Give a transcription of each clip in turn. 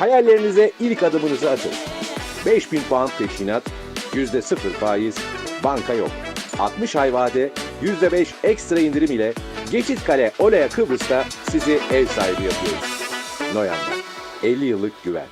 Hayallerinize ilk adımınızı atın. 5.000 pound peşinat, %0 faiz, banka yok. 60 ay vade, %5 ekstra indirim ile Geçit Kale Olaya Kıbrıs'ta sizi ev sahibi yapıyoruz. Noyan'da 50 yıllık güven.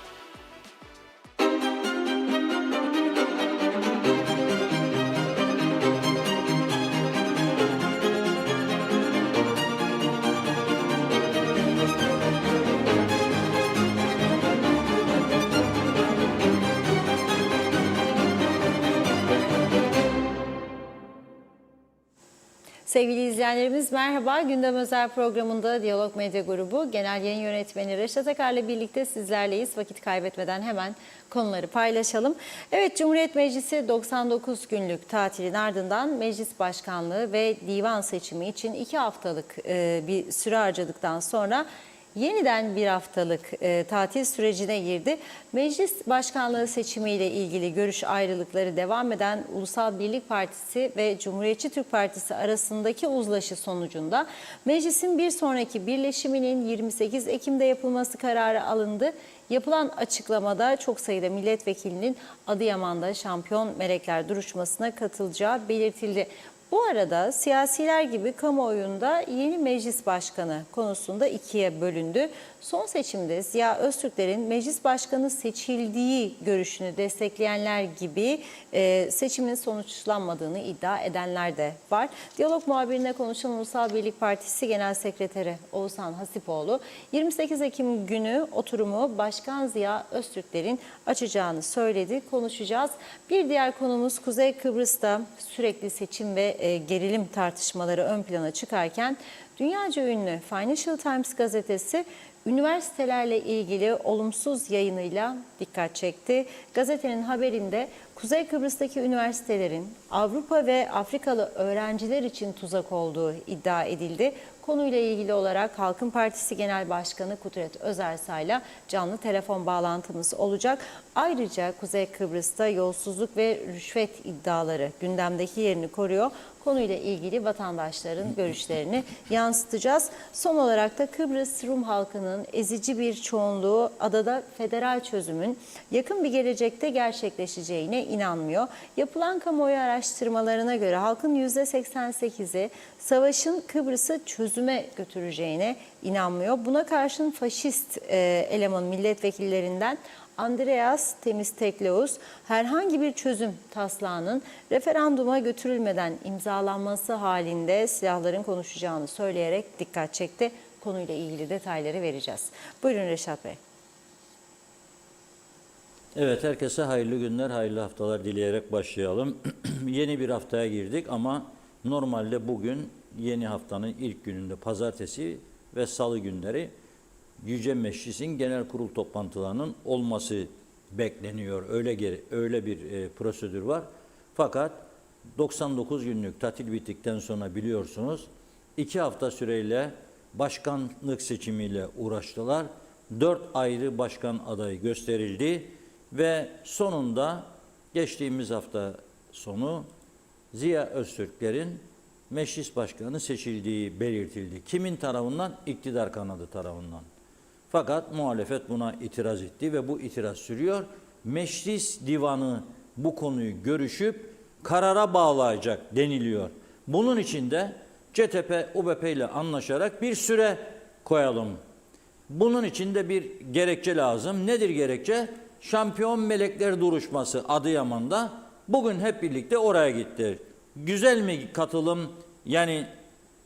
Sevgili izleyenlerimiz merhaba. Gündem Özel programında Diyalog Medya Grubu Genel Yayın Yönetmeni Reşat Akar'la birlikte sizlerleyiz. Vakit kaybetmeden hemen konuları paylaşalım. Evet, Cumhuriyet Meclisi 99 günlük tatilin ardından meclis başkanlığı ve divan seçimi için 2 haftalık bir süre harcadıktan sonra yeniden bir haftalık tatil sürecine girdi. Meclis başkanlığı seçimiyle ilgili görüş ayrılıkları devam eden Ulusal Birlik Partisi ve Cumhuriyetçi Türk Partisi arasındaki uzlaşı sonucunda meclisin bir sonraki birleşiminin 28 Ekim'de yapılması kararı alındı. Yapılan açıklamada çok sayıda milletvekilinin Adıyaman'da Şampiyon Melekler duruşmasına katılacağı belirtildi. Bu arada siyasiler gibi kamuoyunda yeni meclis başkanı konusunda ikiye bölündü. Son seçimde Ziya Öztürkler'in meclis başkanı seçildiği görüşünü destekleyenler gibi seçimin sonuçlanmadığını iddia edenler de var. Diyalog muhabirine konuşan Ulusal Birlik Partisi Genel Sekreteri Oğuzhan Hasipoğlu, 28 Ekim günü oturumu Başkan Ziya Öztürkler'in açacağını söyledi. Konuşacağız. Bir diğer konumuz Kuzey Kıbrıs'ta sürekli seçim ve gerilim tartışmaları ön plana çıkarken dünyaca ünlü Financial Times gazetesi üniversitelerle ilgili olumsuz yayınıyla dikkat çekti. Gazetenin haberinde Kuzey Kıbrıs'taki üniversitelerin Avrupa ve Afrikalı öğrenciler için tuzak olduğu iddia edildi. Konuyla ilgili olarak Halkın Partisi Genel Başkanı Kudret Özersay'la canlı telefon bağlantımız olacak. Ayrıca Kuzey Kıbrıs'ta yolsuzluk ve rüşvet iddiaları gündemdeki yerini koruyor. Konuyla ilgili vatandaşların görüşlerini yansıtacağız. Son olarak da Kıbrıs Rum halkının ezici bir çoğunluğu adada federal çözümün yakın bir gelecekte gerçekleşeceğine inanmıyor. Yapılan kamuoyu araştırmalarına göre halkın %88'i savaşın Kıbrıs'ı çözüme götüreceğine inanmıyor. Buna karşın faşist eleman milletvekillerinden Andreas Temistokleous herhangi bir çözüm taslağının referanduma götürülmeden imzalanması halinde silahların konuşacağını söyleyerek dikkat çekti. Konuyla ilgili detayları vereceğiz. Buyurun Reşat Bey. Evet, herkese hayırlı günler, hayırlı haftalar dileyerek başlayalım. Yeni bir haftaya girdik ama normalde bugün yeni haftanın ilk gününde pazartesi ve salı günleri Yüce Meclis'in genel kurul toplantılarının olması bekleniyor. Öyle bir prosedür var. Fakat 99 günlük tatil bittikten sonra biliyorsunuz 2 hafta süreyle başkanlık seçimiyle uğraştılar. 4 ayrı başkan adayı gösterildi ve sonunda geçtiğimiz hafta sonu Ziya Öztürkler'in meclis başkanı seçildiği belirtildi. Kimin tarafından? İktidar kanadı tarafından. Fakat muhalefet buna itiraz etti ve bu itiraz sürüyor. Meclis divanı bu konuyu görüşüp karara bağlayacak deniliyor. Bunun için de CTP, UBP ile anlaşarak bir süre koyalım. Bunun için de bir gerekçe lazım. Nedir gerekçe? Şampiyon Melekler duruşması Adıyaman'da. Bugün hep birlikte oraya gitti. Güzel mi katılım? Yani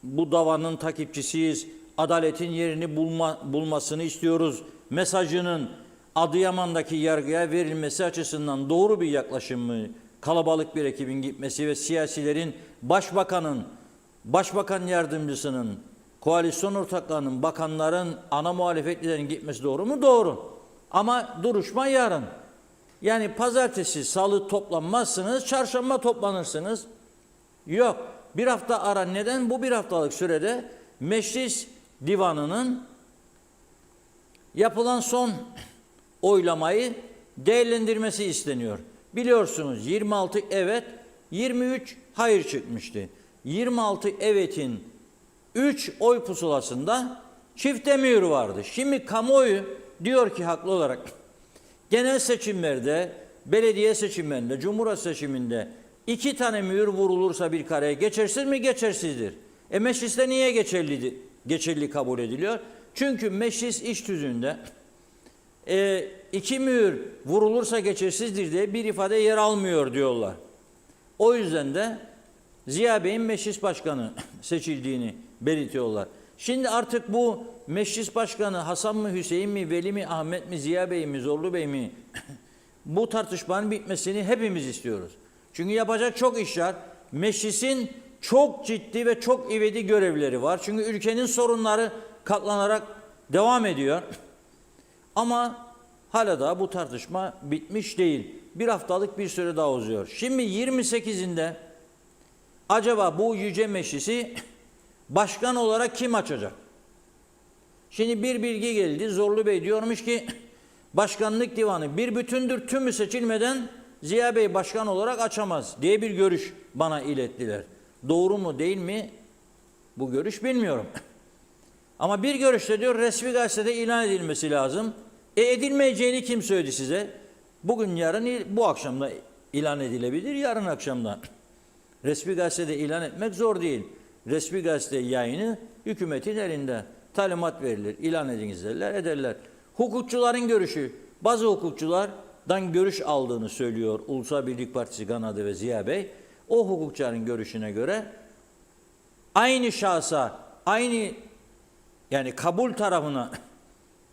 bu davanın takipçisiyiz. Adaletin yerini bulmasını istiyoruz. Mesajının Adıyaman'daki yargıya verilmesi açısından doğru bir yaklaşım mı? Kalabalık bir ekibin gitmesi ve siyasilerin, başbakanın, başbakan yardımcısının, koalisyon ortaklarının, bakanların, ana muhalefetlilerin gitmesi doğru mu? Doğru. Ama duruşma yarın. Yani pazartesi, salı toplanmazsınız, çarşamba toplanırsınız. Yok. Bir hafta ara. Neden? Bu bir haftalık sürede meclis divanının yapılan son oylamayı değerlendirmesi isteniyor. Biliyorsunuz 26 evet, 23 hayır çıkmıştı. 26 evetin 3 oy pusulasında çifte mühür vardı. Şimdi kamuoyu Diyor ki haklı olarak genel seçimlerde, belediye seçimlerinde, cumhuriyet seçiminde 2 tane mühür vurulursa bir kareye geçersiz mi? Geçersizdir. Mecliste niye geçerli kabul ediliyor? Çünkü meclis iş tüzüğünde 2 mühür vurulursa geçersizdir diye bir ifade yer almıyor diyorlar. O yüzden de Ziya Bey'in meclis başkanı seçildiğini belirtiyorlar. Şimdi artık bu meclis başkanı Hasan mı, Hüseyin mi, Veli mi, Ahmet mi, Ziya Bey mi, Zorlu Bey mi? Bu tartışmanın bitmesini hepimiz istiyoruz. Çünkü yapacak çok iş var. Meclisin çok ciddi ve çok ivedi görevleri var. Çünkü ülkenin sorunları katlanarak devam ediyor. Ama hala da bu tartışma bitmiş değil. Bir haftalık bir süre daha uzuyor. Şimdi 28'inde acaba bu yüce meclisi başkan olarak kim açacak? Şimdi bir bilgi geldi. Zorlu Bey diyormuş ki başkanlık divanı bir bütündür, tümü seçilmeden Ziya Bey başkan olarak açamaz diye bir görüş bana ilettiler. Doğru mu değil mi bu görüş bilmiyorum. Ama bir görüşte diyor resmi gazetede ilan edilmesi lazım. Edilmeyeceğini kim söyledi size? Bugün yarın bu akşamda ilan edilebilir, yarın akşamda. Resmi gazetede ilan etmek zor değil. Resmi gazete yayını hükümetin elinde. Talimat verilir, ilan ediniz derler, ederler. Hukukçuların görüşü, bazı hukukçulardan görüş aldığını söylüyor Ulusal Birlik Partisi kanadı ve Ziya Bey. O hukukçuların görüşüne göre aynı şahsa, aynı yani kabul tarafına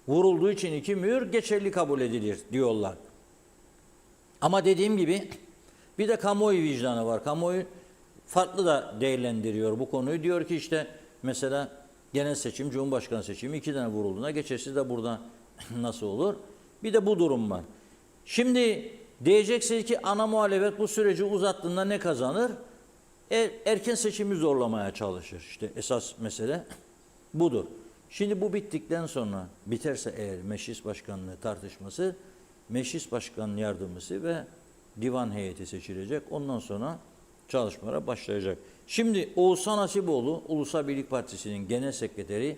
vurulduğu için 2 mühür geçerli kabul edilir diyorlar. Ama dediğim gibi bir de kamuoyu vicdanı var. Kamuoyu farklı da değerlendiriyor bu konuyu. Diyor ki işte mesela genel seçim, cumhurbaşkanı seçimi 2 tane vurulduğuna geçersiz de burada nasıl olur? Bir de bu durum var. Şimdi diyeceksiniz ki ana muhalefet bu süreci uzattığında ne kazanır? Erken seçimi zorlamaya çalışır. İşte esas mesele budur. Şimdi bu bittikten sonra biterse eğer meclis başkanlığı tartışması, meclis başkan yardımcısı ve divan heyeti seçilecek. Ondan sonra çalışmalara başlayacak. Şimdi Oğuzhan Hasipoğlu, Ulusal Birlik Partisi'nin genel sekreteri,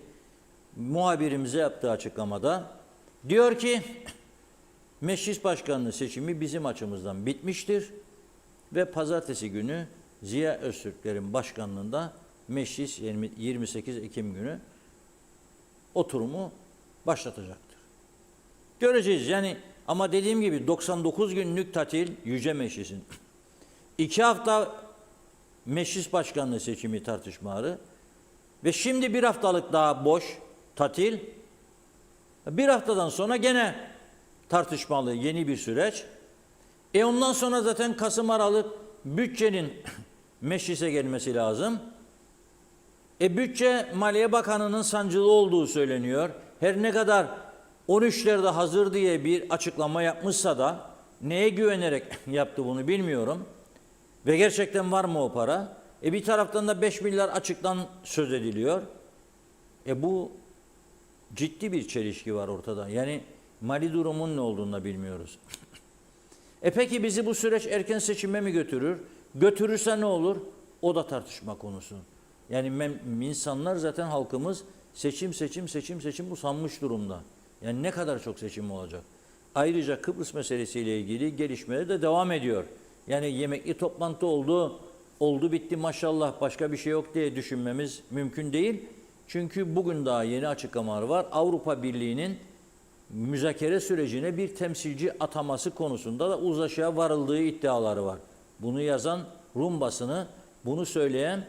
muhabirimize yaptığı açıklamada diyor ki meclis başkanlığı seçimi bizim açımızdan bitmiştir ve pazartesi günü Ziya Öztürkler'in başkanlığında meclis 28 Ekim günü oturumu başlatacaktır. Göreceğiz yani ama dediğim gibi 99 günlük tatil Yüce Meclis'in 2 hafta meclis başkanlığı seçimi tartışmaları ve şimdi 1 haftalık daha boş tatil. 1 haftadan sonra gene tartışmalı yeni bir süreç. Ondan sonra zaten Kasım Aralık bütçenin meclise gelmesi lazım. Bütçe Maliye Bakanı'nın sancılı olduğu söyleniyor. Her ne kadar 13'lerde hazır diye bir açıklama yapmışsa da neye güvenerek yaptı bunu bilmiyorum. Ve gerçekten var mı o para? Bir taraftan da 5 milyar açıktan söz ediliyor. Bu ciddi bir çelişki var ortada. Yani mali durumun ne olduğunu da bilmiyoruz. Peki bizi bu süreç erken seçime mi götürür? Götürürse ne olur? O da tartışma konusu. Yani insanlar zaten halkımız seçim usanmış durumda. Yani ne kadar çok seçim olacak? Ayrıca Kıbrıs meselesiyle ilgili gelişmeler de devam ediyor. Yani yemekli toplantı oldu bitti maşallah başka bir şey yok diye düşünmemiz mümkün değil. Çünkü bugün daha yeni açıklamalar var. Avrupa Birliği'nin müzakere sürecine bir temsilci ataması konusunda da uzlaşıya varıldığı iddiaları var. Bunu yazan Rum basını, bunu söyleyen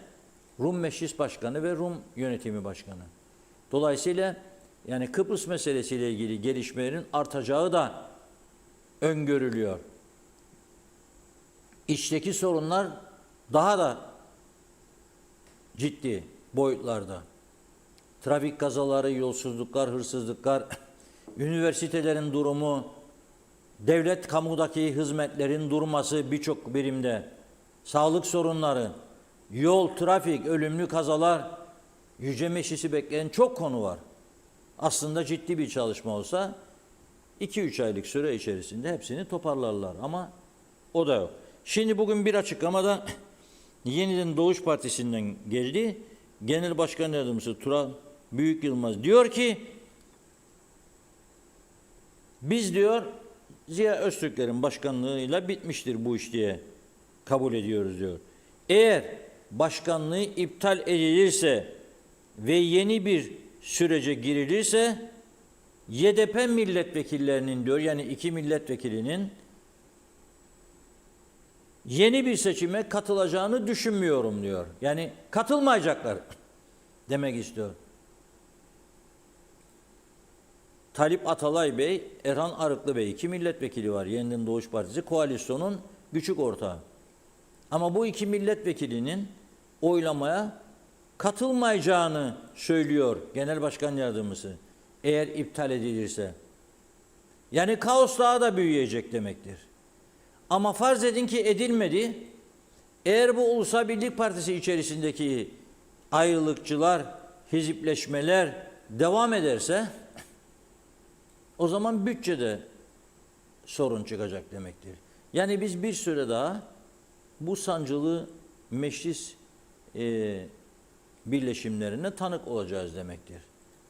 Rum Meclis Başkanı ve Rum Yönetimi Başkanı. Dolayısıyla yani Kıbrıs meselesiyle ilgili gelişmelerin artacağı da öngörülüyor. İçteki sorunlar daha da ciddi boyutlarda. Trafik kazaları, yolsuzluklar, hırsızlıklar, üniversitelerin durumu, devlet kamudaki hizmetlerin durması birçok birimde, sağlık sorunları, yol, trafik, ölümlü kazalar, Yüce Meclisi bekleyen çok konu var. Aslında ciddi bir çalışma olsa 2-3 aylık süre içerisinde hepsini toparlarlar ama o da yok. Şimdi bugün bir açıklamada yeniden Doğuş Partisi'nden geldi. Genel Başkan Yardımcısı Turan Büyük Yılmaz diyor ki Biz diyor Ziya Öztürklerin başkanlığıyla bitmiştir bu iş diye kabul ediyoruz diyor. Eğer başkanlığı iptal edilirse ve yeni bir sürece girilirse YDP milletvekillerinin diyor, yani 2 milletvekilinin yeni bir seçime katılacağını düşünmüyorum diyor. Yani katılmayacaklar demek istiyor. Talip Atalay Bey, Erhan Arıklı Bey, 2 milletvekili var. Yeniden Doğuş Partisi koalisyonun küçük ortağı. Ama bu 2 milletvekilinin oylamaya katılmayacağını söylüyor Genel Başkan Yardımcısı. Eğer iptal edilirse. Yani kaos daha da büyüyecek demektir. Ama farz edin ki edilmedi. Eğer bu Ulusal Birlik Partisi içerisindeki ayrılıkçılar, hizipleşmeler devam ederse o zaman bütçede sorun çıkacak demektir. Yani biz bir süre daha bu sancılı meclis birleşimlerine tanık olacağız demektir.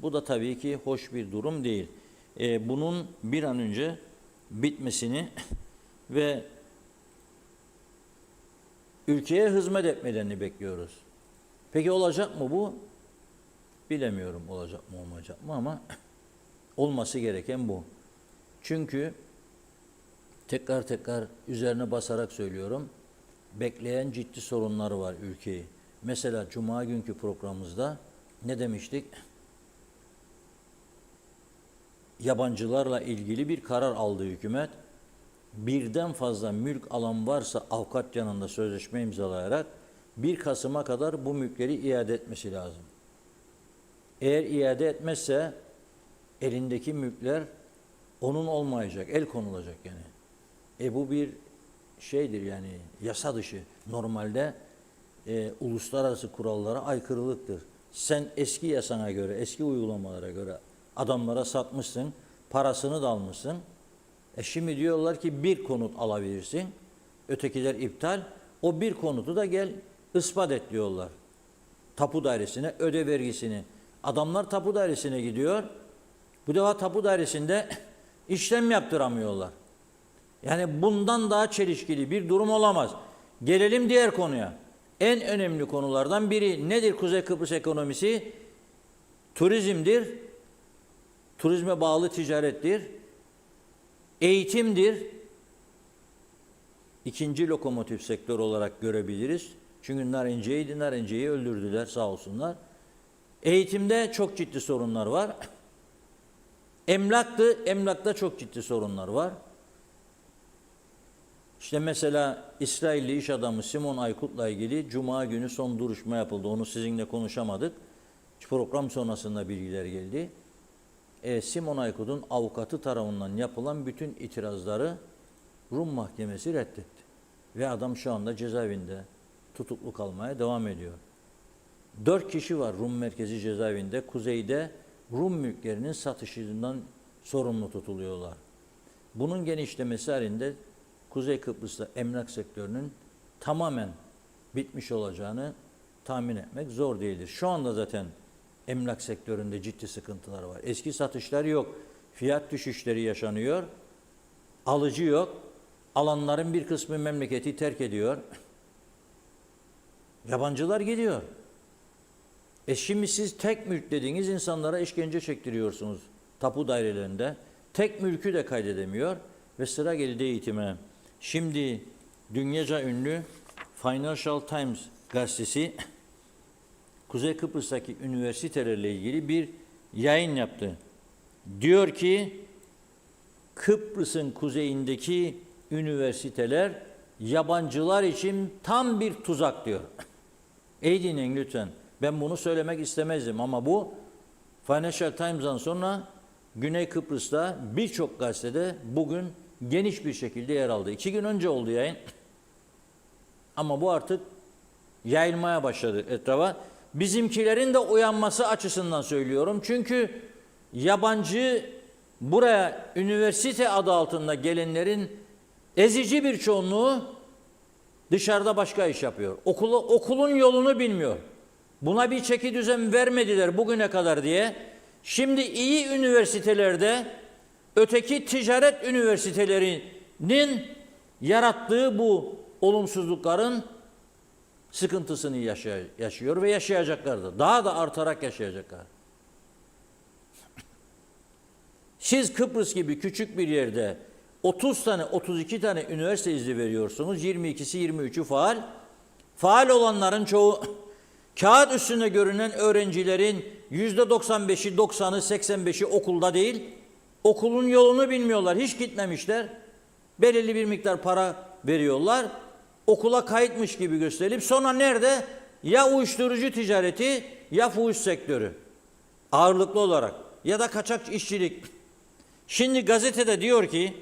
Bu da tabii ki hoş bir durum değil. Bunun bir an önce bitmesini ve ülkeye hizmet etmelerini bekliyoruz. Peki olacak mı bu? Bilemiyorum olacak mı olmayacak mı ama olması gereken bu. Çünkü tekrar üzerine basarak söylüyorum, bekleyen ciddi sorunlar var ülkeyi. Mesela Cuma günkü programımızda ne demiştik? Yabancılarla ilgili bir karar aldı hükümet. Birden fazla mülk alan varsa avukat yanında sözleşme imzalayarak 1 Kasım'a kadar bu mülkleri iade etmesi lazım. Eğer iade etmezse elindeki mülkler onun olmayacak, el konulacak yani. Bu bir şeydir yani, yasa dışı. Normalde uluslararası kurallara aykırılıktır. Sen eski yasana göre, eski uygulamalara göre adamlara satmışsın, parasını da almışsın. Şimdi diyorlar ki bir konut alabilirsin, ötekiler iptal. O bir konutu da gel ispat et diyorlar. Tapu dairesine öde vergisini. Adamlar tapu dairesine gidiyor. Bu defa tapu dairesinde işlem yaptıramıyorlar. Yani bundan daha çelişkili bir durum olamaz. Gelelim diğer konuya. En önemli konulardan biri nedir Kuzey Kıbrıs ekonomisi? Turizmdir. Turizme bağlı ticarettir. Eğitimdir. İkinci lokomotif sektör olarak görebiliriz. Çünkü Narence'yi öldürdüler sağ olsunlar. Eğitimde çok ciddi sorunlar var. Emlakta çok ciddi sorunlar var. İşte mesela İsrailli iş adamı Simon Aykut'la ilgili Cuma günü son duruşma yapıldı. Onu sizinle konuşamadık. Program sonrasında bilgiler geldi. Simon Aykut'un avukatı tarafından yapılan bütün itirazları Rum Mahkemesi reddetti. Ve adam şu anda cezaevinde tutuklu kalmaya devam ediyor. 4 kişi var Rum Merkezi Cezaevinde. Kuzeyde Rum mülklerinin satışından sorumlu tutuluyorlar. Bunun genişlemesi halinde Kuzey Kıbrıs'ta emlak sektörünün tamamen bitmiş olacağını tahmin etmek zor değildir. Şu anda zaten emlak sektöründe ciddi sıkıntılar var. Eski satışlar yok. Fiyat düşüşleri yaşanıyor. Alıcı yok. Alanların bir kısmı memleketi terk ediyor. Yabancılar gidiyor. Şimdi siz tek mülk dediğiniz insanlara işkence çektiriyorsunuz tapu dairelerinde. Tek mülkü de kaydedemiyor ve sıra geldi eğitime. Şimdi dünyaca ünlü Financial Times gazetesi Kuzey Kıbrıs'taki üniversitelerle ilgili bir yayın yaptı. Diyor ki Kıbrıs'ın kuzeyindeki üniversiteler yabancılar için tam bir tuzak diyor. İyi dinleyin lütfen. Ben bunu söylemek istemezdim ama bu Financial Times'dan sonra Güney Kıbrıs'ta birçok gazetede bugün geniş bir şekilde yer aldı. 2 gün önce oldu yayın. Ama bu artık yayılmaya başladı etrafa. Bizimkilerin de uyanması açısından söylüyorum. Çünkü yabancı buraya üniversite adı altında gelenlerin ezici bir çoğunluğu dışarıda başka iş yapıyor. Okulun yolunu bilmiyor. Buna bir çeki düzen vermediler bugüne kadar diye. Şimdi iyi üniversitelerde öteki ticaret üniversitelerinin yarattığı bu olumsuzlukların sıkıntısını yaşıyor ve yaşayacaklardır. Daha da artarak yaşayacaklar. Siz Kıbrıs gibi küçük bir yerde 30 tane, 32 tane üniversite izni veriyorsunuz. 22'si, 23'ü faal. Faal olanların çoğu kağıt üstünde görünen öğrencilerin %95'i, 90'ı, 85'i okulda değil. Okulun yolunu bilmiyorlar, hiç gitmemişler. Belirli bir miktar para veriyorlar. Okula kayıtmış gibi gösterilip sonra nerede? Ya uyuşturucu ticareti ya fuhuş sektörü. Ağırlıklı olarak. Ya da kaçak işçilik. Şimdi gazetede diyor ki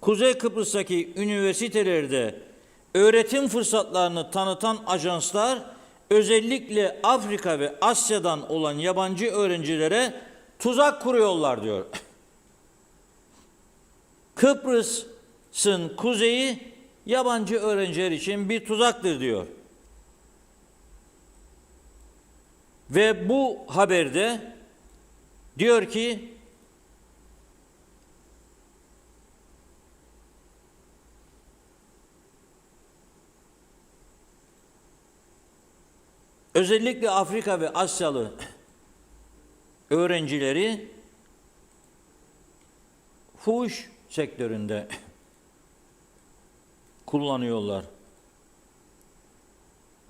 Kuzey Kıbrıs'taki üniversitelerde öğretim fırsatlarını tanıtan ajanslar özellikle Afrika ve Asya'dan olan yabancı öğrencilere tuzak kuruyorlar diyor. Kıbrıs'ın kuzeyi yabancı öğrenciler için bir tuzaktır diyor. Ve bu haberde diyor ki özellikle Afrika ve Asyalı öğrencileri fuhuş sektöründe kullanıyorlar.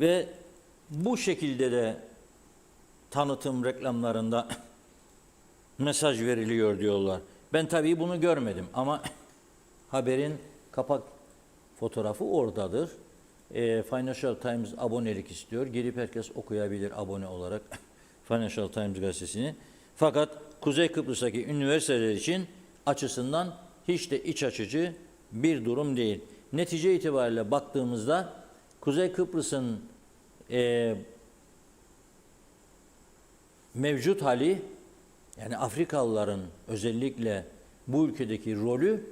Ve bu şekilde de tanıtım reklamlarında mesaj veriliyor diyorlar. Ben tabii bunu görmedim ama haberin kapak fotoğrafı oradadır. Financial Times abonelik istiyor. Girip herkes okuyabilir abone olarak Financial Times gazetesini. Fakat Kuzey Kıbrıs'taki üniversiteler için açısından hiç de iç açıcı bir durum değil. Netice itibariyle baktığımızda Kuzey Kıbrıs'ın mevcut hali, yani Afrikalıların özellikle bu ülkedeki rolü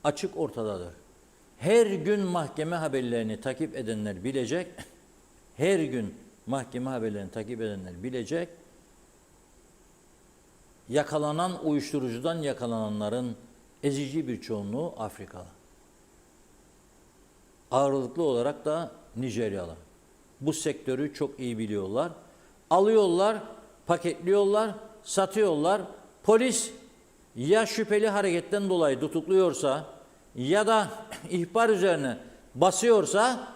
açık ortadadır. Her gün mahkeme haberlerini takip edenler bilecek, her gün mahkeme haberlerini takip edenler bilecek, yakalanan uyuşturucudan yakalananların ezici bir çoğunluğu Afrikalı. Ağırlıklı olarak da Nijeryalı. Bu sektörü çok iyi biliyorlar. Alıyorlar, paketliyorlar, satıyorlar. Polis ya şüpheli hareketten dolayı tutukluyorsa ya da ihbar üzerine basıyorsa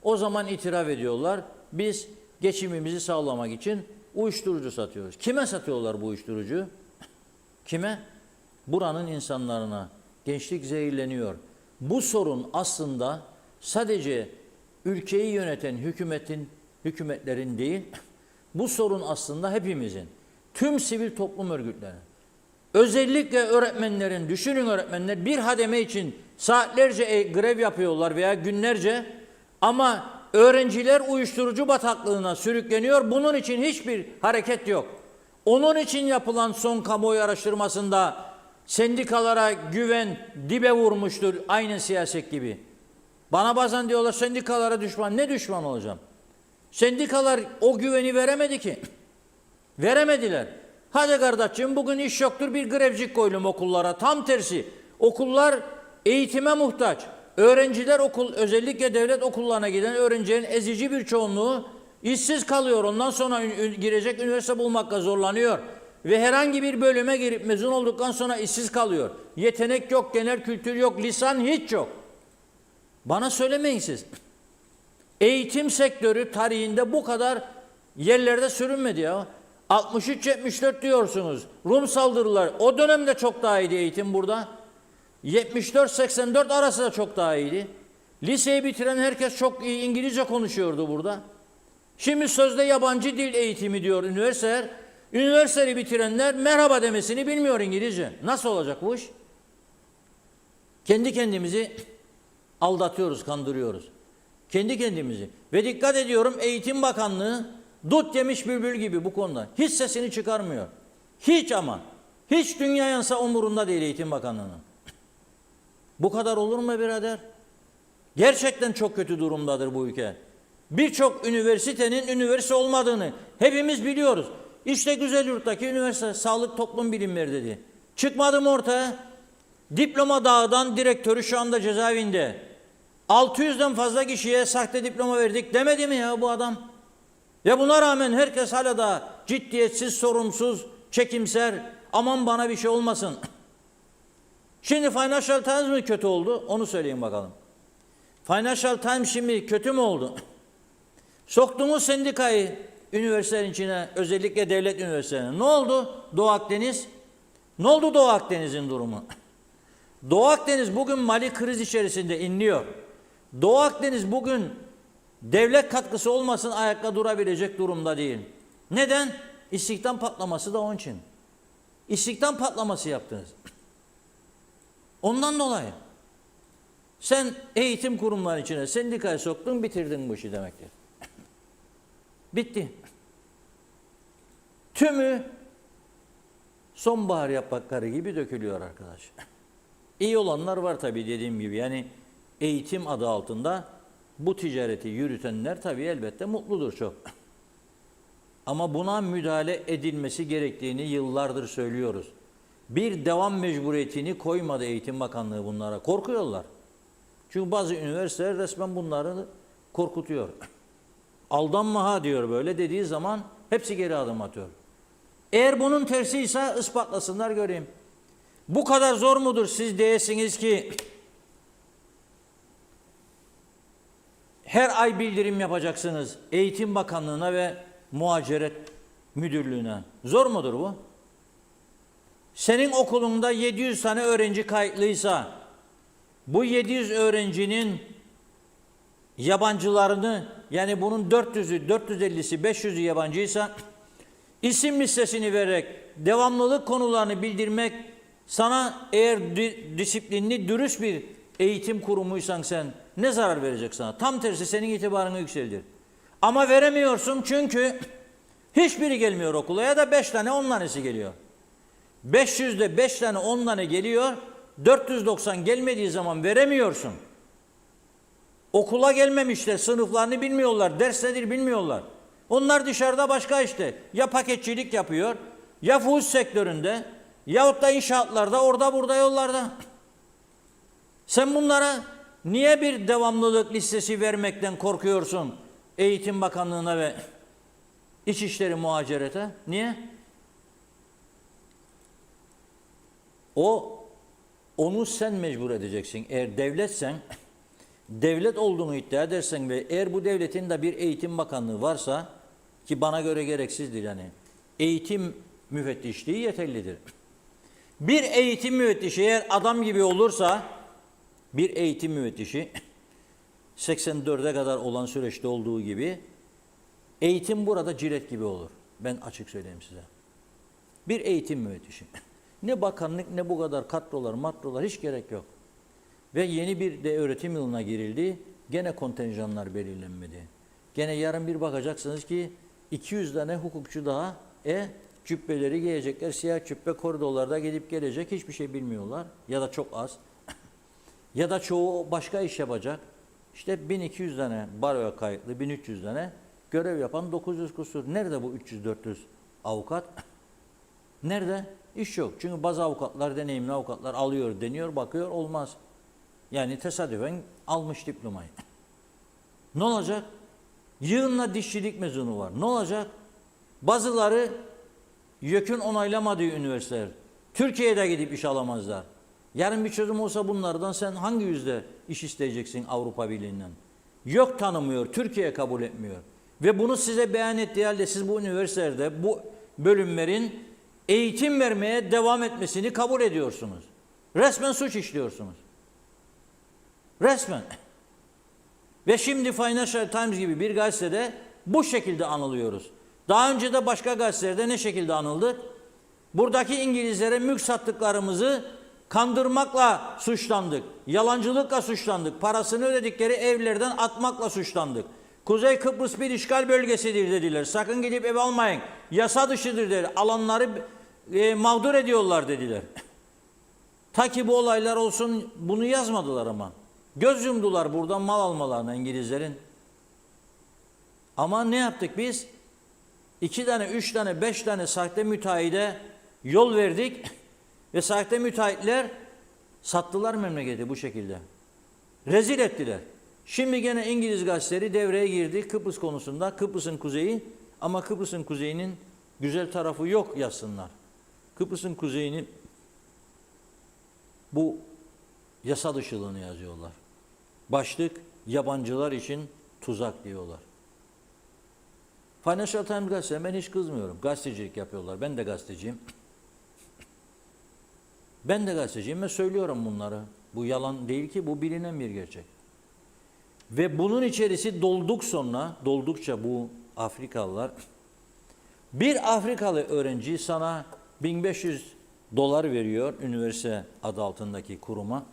o zaman itiraf ediyorlar. Biz geçimimizi sağlamak için uyuşturucu satıyoruz. Kime satıyorlar bu uyuşturucu? Kime? Buranın insanlarına. Gençlik zehirleniyor. Bu sorun aslında sadece ülkeyi yöneten hükümetlerin değil, bu sorun aslında hepimizin. Tüm sivil toplum örgütlerinin. Özellikle öğretmenlerin, düşünün öğretmenler bir hademe için saatlerce grev yapıyorlar veya günlerce ama öğrenciler uyuşturucu bataklığına sürükleniyor. Bunun için hiçbir hareket yok. Onun için yapılan son kamuoyu araştırmasında sendikalara güven dibe vurmuştur aynı siyaset gibi. Bana bazen diyorlar sendikalara düşman. Ne düşman olacağım? Sendikalar o güveni veremedi ki. Veremediler. Hadi kardeşim bugün iş yoktur bir grevcik koyalım okullara. Tam tersi. Okullar eğitime muhtaç. Öğrenciler özellikle devlet okullarına giden öğrencilerin ezici bir çoğunluğu işsiz kalıyor. Ondan sonra girecek üniversite bulmakla zorlanıyor. Ve herhangi bir bölüme girip mezun olduktan sonra işsiz kalıyor. Yetenek yok, genel kültür yok, lisan hiç yok. Bana söylemeyin siz. Eğitim sektörü tarihinde bu kadar yerlerde sürünmedi ya. 63-74 diyorsunuz. Rum saldırılar. O dönemde çok daha iyiydi eğitim burada. 74-84 arası da çok daha iyiydi. Liseyi bitiren herkes çok iyi İngilizce konuşuyordu burada. Şimdi sözde yabancı dil eğitimi diyor üniversiteler. Üniversiteyi bitirenler merhaba demesini bilmiyor İngilizce. Nasıl olacak bu iş? Kendi kendimizi aldatıyoruz, kandırıyoruz. Kendi kendimizi. Ve dikkat ediyorum Eğitim Bakanlığı dut yemiş bülbül gibi bu konuda. Hiç sesini çıkarmıyor. Hiç ama. Hiç dünya yansa umurunda değil Eğitim Bakanlığı'nın. Bu kadar olur mu birader? Gerçekten çok kötü durumdadır bu ülke. Birçok üniversitenin üniversite olmadığını hepimiz biliyoruz. İşte Güzelyurt'taki üniversite Sağlık Toplum Bilimleri dedi. Çıkmadım ortaya. Diploma dağıdan direktörü şu anda cezaevinde. 600'den fazla kişiye sahte diploma verdik demedi mi ya bu adam? Ve buna rağmen herkes hala da ciddiyetsiz, sorumsuz, çekimser, aman bana bir şey olmasın. Şimdi Financial Times mi kötü oldu? Onu söyleyin bakalım. Financial Times şimdi kötü mü oldu? Soktuğumuz sendikayı üniversitelerin içine, özellikle devlet üniversitelerine. Ne oldu Doğu Akdeniz? Ne oldu Doğu Akdeniz'in durumu? Doğu Akdeniz bugün mali kriz içerisinde inliyor. Doğu Akdeniz bugün devlet katkısı olmasın ayakta durabilecek durumda değil. Neden? İstihdam patlaması da onun için. İstihdam patlaması yaptınız. Ondan dolayı. Sen eğitim kurumları içine sendikayı soktun, bitirdin bu işi demektir. Bitti. Tümü sonbahar yaprakları gibi dökülüyor arkadaş. İyi olanlar var tabii dediğim gibi. Yani eğitim adı altında bu ticareti yürütenler tabii elbette mutludur çok. Ama buna müdahale edilmesi gerektiğini yıllardır söylüyoruz. Bir devam mecburiyetini koymadı Eğitim Bakanlığı bunlara. Korkuyorlar. Çünkü bazı üniversiteler resmen bunları korkutuyor. Aldanma ha diyor, böyle dediği zaman hepsi geri adım atıyor. Eğer bunun tersi ise ispatlasınlar göreyim. Bu kadar zor mudur siz diyesiniz ki her ay bildirim yapacaksınız Eğitim Bakanlığı'na ve Muhaciret Müdürlüğü'ne. Zor mudur bu? Senin okulunda 700 tane öğrenci kayıtlıysa bu 700 öğrencinin yabancılarını, yani bunun 400'ü, 450'si, 500'ü yabancıysa isim listesini vererek devamlılık konularını bildirmek, sana eğer disiplinli, dürüst bir eğitim kurumuysan sen ne zarar verecek sana? Tam tersi senin itibarını yükseltir. Ama veremiyorsun çünkü hiçbiri gelmiyor okula ya da 5 tane 10 tanesi geliyor. 500'de 5 tane 10 tane geliyor, 490 gelmediği zaman veremiyorsun. Okula gelmemişler, sınıflarını bilmiyorlar, ders nedir bilmiyorlar. Onlar dışarıda başka işte, ya paketçilik yapıyor, ya fuhuş sektöründe, yahut da inşaatlarda, orada burada yollarda. Sen bunlara niye bir devamlılık listesi vermekten korkuyorsun Eğitim Bakanlığı'na ve İçişleri Muhaciret'e? Niye? Onu sen mecbur edeceksin. Eğer devletsen, devlet olduğunu iddia edersen ve eğer bu devletin de bir eğitim bakanlığı varsa, ki bana göre gereksizdir yani, eğitim müfettişliği yeterlidir. Bir eğitim müfettişi eğer adam gibi olursa, bir eğitim müfettişi 84'e kadar olan süreçte olduğu gibi eğitim burada cilet gibi olur. Ben açık söyleyeyim size. Bir eğitim müfettişi. Ne bakanlık ne bu kadar kadrolar, matrolar hiç gerek yok. Ve yeni bir de öğretim yılına girildi. Gene kontenjanlar belirlenmedi. Gene yarın bir bakacaksınız ki 200 tane hukukçu daha cübbeleri giyecekler. Siyah cübbe koridorlarda gidip gelecek. Hiçbir şey bilmiyorlar. Ya da çok az. Ya da çoğu başka iş yapacak. İşte 1200 tane baroya kayıtlı, 1300 tane görev yapan 900 kusur. Nerede bu 300-400 avukat? Nerede? İş yok. Çünkü bazı avukatlar, deneyimli avukatlar alıyor, deniyor, bakıyor, olmaz. Yani tesadüfen almış diplomayı. Ne olacak? Yığınla dişçilik mezunu var. Ne olacak? Bazıları YÖK'ün onaylamadığı üniversiteler. Türkiye'de gidip iş alamazlar. Yarın bir çözüm olsa bunlardan sen hangi yüzde iş isteyeceksin Avrupa Birliği'nden? YÖK tanımıyor, Türkiye kabul etmiyor. Ve bunu size beyan ettiği halde siz bu üniversitelerde bu bölümlerin eğitim vermeye devam etmesini kabul ediyorsunuz. Resmen suç işliyorsunuz. Resmen. Ve şimdi Financial Times gibi bir gazetede bu şekilde anılıyoruz. Daha önce de başka gazetelerde ne şekilde anıldık? Buradaki İngilizlere mülk sattıklarımızı kandırmakla suçlandık. Yalancılıkla suçlandık. Parasını ödedikleri evlerden atmakla suçlandık. Kuzey Kıbrıs bir işgal bölgesidir dediler. Sakın gidip ev almayın. Yasa dışıdır dediler. Alanları mağdur ediyorlar dediler. Ta ki bu olaylar olsun bunu yazmadılar ama. Göz yumdular buradan mal almalarına İngilizlerin. Ama ne yaptık biz? 2 tane, 3 tane, 5 tane sahte müteahhide yol verdik Ve sahte müteahhitler sattılar memleketi bu şekilde. Rezil ettiler. Şimdi gene İngiliz gazeteleri devreye girdi Kıbrıs konusunda. Kıbrıs'ın kuzeyi ama Kıbrıs'ın kuzeyinin güzel tarafı yok yazsınlar. Kıbrıs'ın kuzeyini bu yasa dışılığını yazıyorlar. Başlık yabancılar için tuzak diyorlar. Financial Times gazetesi, ben hiç kızmıyorum. Gazetecilik yapıyorlar. Ben de gazeteciyim. Ben de gazeteciyim ve söylüyorum bunları. Bu yalan değil ki, bu bilinen bir gerçek. Ve bunun içerisi doldukça bu Afrikalılar, bir Afrikalı öğrenci sana 1500 dolar veriyor üniversite adı altındaki kuruma.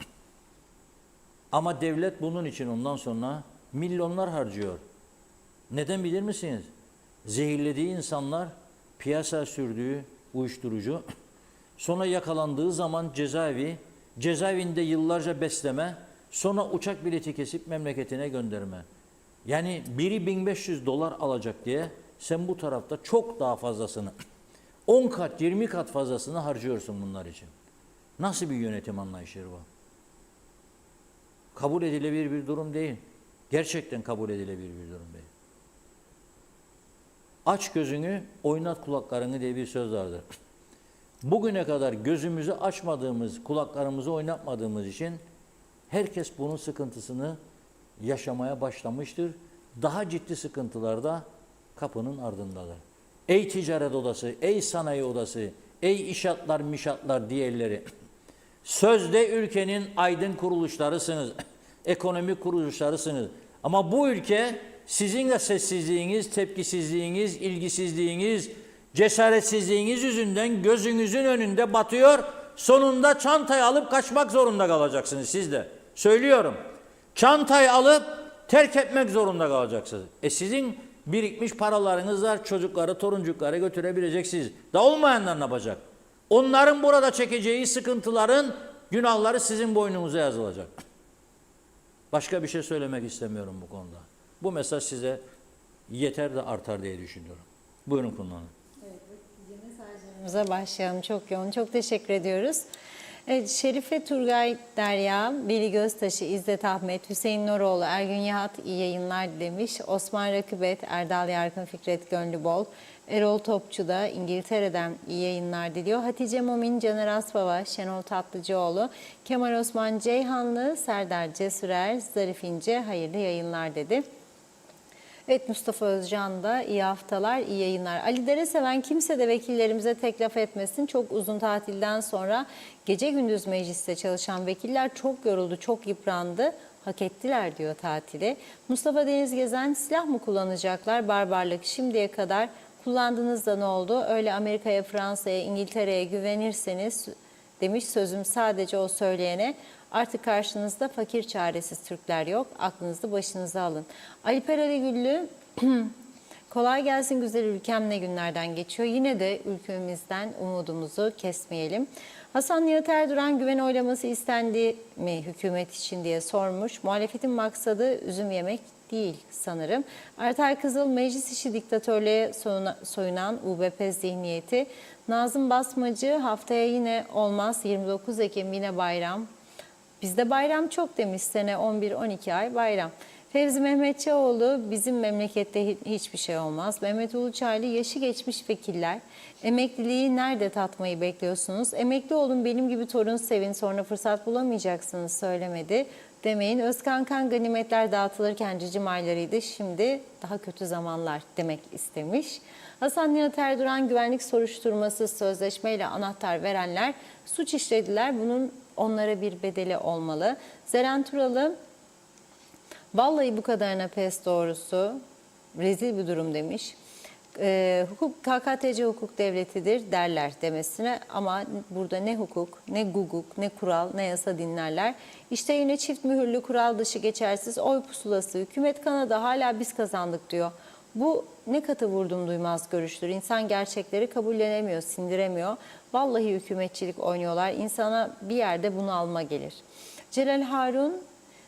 Ama devlet bunun için ondan sonra milyonlar harcıyor. Neden bilir misiniz? Zehirlediği insanlar, piyasa sürdüğü uyuşturucu, sonra yakalandığı zaman cezaevinde yıllarca besleme, sonra uçak bileti kesip memleketine gönderme. Yani biri 1500 dolar alacak diye sen bu tarafta çok daha fazlasını, 10 kat, 20 kat fazlasını harcıyorsun bunlar için. Nasıl bir yönetim anlayışı bu? Kabul edilebilir bir durum değil. Gerçekten kabul edilebilir bir durum değil. Aç gözünü, oynat kulaklarını diye bir söz vardır. Bugüne kadar gözümüzü açmadığımız, kulaklarımızı oynatmadığımız için herkes bunun sıkıntısını yaşamaya başlamıştır. Daha ciddi sıkıntılar da kapının ardındadır. Ey ticaret odası, ey sanayi odası, ey işatlar, mişatlar diğerleri. Sözde ülkenin aydın kuruluşlarısınız, ekonomik kuruluşlarısınız. Ama bu ülke sizin de sessizliğiniz, tepkisizliğiniz, ilgisizliğiniz, cesaretsizliğiniz yüzünden gözünüzün önünde batıyor. Sonunda çantayı alıp kaçmak zorunda kalacaksınız siz de. Söylüyorum. Çantayı alıp terk etmek zorunda kalacaksınız. Sizin birikmiş paralarınız var, çocukları, toruncukları götürebileceksiniz. Da olmayanlar ne yapacak? Onların burada çekeceği sıkıntıların günahları sizin boynunuza yazılacak. Başka bir şey söylemek istemiyorum bu konuda. Bu mesaj size yeter de artar diye düşünüyorum. Buyurun kullanın. Mesajlarımıza başlayalım. Çok yoğun. Çok teşekkür ediyoruz. Evet, Şerife Turgay Derya, Veli Göztaşı, İzzet Ahmet, Hüseyin Noroğlu, Ergün Yahat iyi yayınlar demiş. Osman Rakibet, Erdal Yarkın, Fikret Gönlübol, Erol Topçu da İngiltere'den iyi yayınlar diliyor. Hatice Momin, Caner Asbaba, Şenol Tatlıcıoğlu, Kemal Osman Ceyhanlı, Serdar Cesurer, Zarif İnce hayırlı yayınlar dedi. Evet, Mustafa Özcan da iyi haftalar, iyi yayınlar. Ali Dereseven, kimse de vekillerimize tek laf etmesin. Çok uzun tatilden sonra gece gündüz mecliste çalışan vekiller çok yoruldu, çok yıprandı. Hak ettiler diyor tatili. Mustafa Deniz Gezen, silah mı kullanacaklar? Barbarlık şimdiye kadar kullandığınızda ne oldu? Öyle Amerika'ya, Fransa'ya, İngiltere'ye güvenirseniz demiş, sözüm sadece o söyleyene. Artık karşınızda fakir çaresiz Türkler yok. Aklınızı başınıza alın. Alper Ali Güllü, kolay gelsin güzel ülkem, ne günlerden geçiyor. Yine de ülkemizden umudumuzu kesmeyelim. Hasan Nihat Erduran, güven oylaması istendi mi hükümet için diye sormuş. Muhalefetin maksadı üzüm yemek değil sanırım. Ertay Kızıl, meclis işi diktatörlüğe soyunan UBP zihniyeti. Nazım Basmacı, haftaya yine olmaz, 29 Ekim yine bayram. Bizde bayram çok demiş, sene 11-12 ay bayram. Fevzi Mehmetçioğlu, bizim memlekette hiçbir şey olmaz. Mehmet Uluçaylı, yaşı geçmiş vekiller. Emekliliği nerede tatmayı bekliyorsunuz? Emekli olun, benim gibi torun sevin, sonra fırsat bulamayacaksınız söylemedi demeyin. Özkan Kan, ganimetler dağıtılırken cicim aylarıydı, şimdi daha kötü zamanlar demek istemiş. Hasan Nihat Erduran, güvenlik soruşturması sözleşmeyle anahtar verenler suç işlediler. Bunun onlara bir bedeli olmalı. Zeren Turalı, vallahi bu kadarına pes doğrusu. Rezil bir durum demiş. Hukuk KKTC hukuk devletidir derler demesine, ama burada ne hukuk, ne guguk, ne kural, ne yasa dinlerler. İşte yine çift mühürlü, kural dışı, geçersiz oy pusulası. Hükümet Kanada hala biz kazandık diyor. Bu ne katı vurdum duymaz görüştür. İnsan gerçekleri kabullenemiyor, sindiremiyor. Vallahi hükümetçilik oynuyorlar. İnsana bir yerde bunalma gelir. Celal Harun,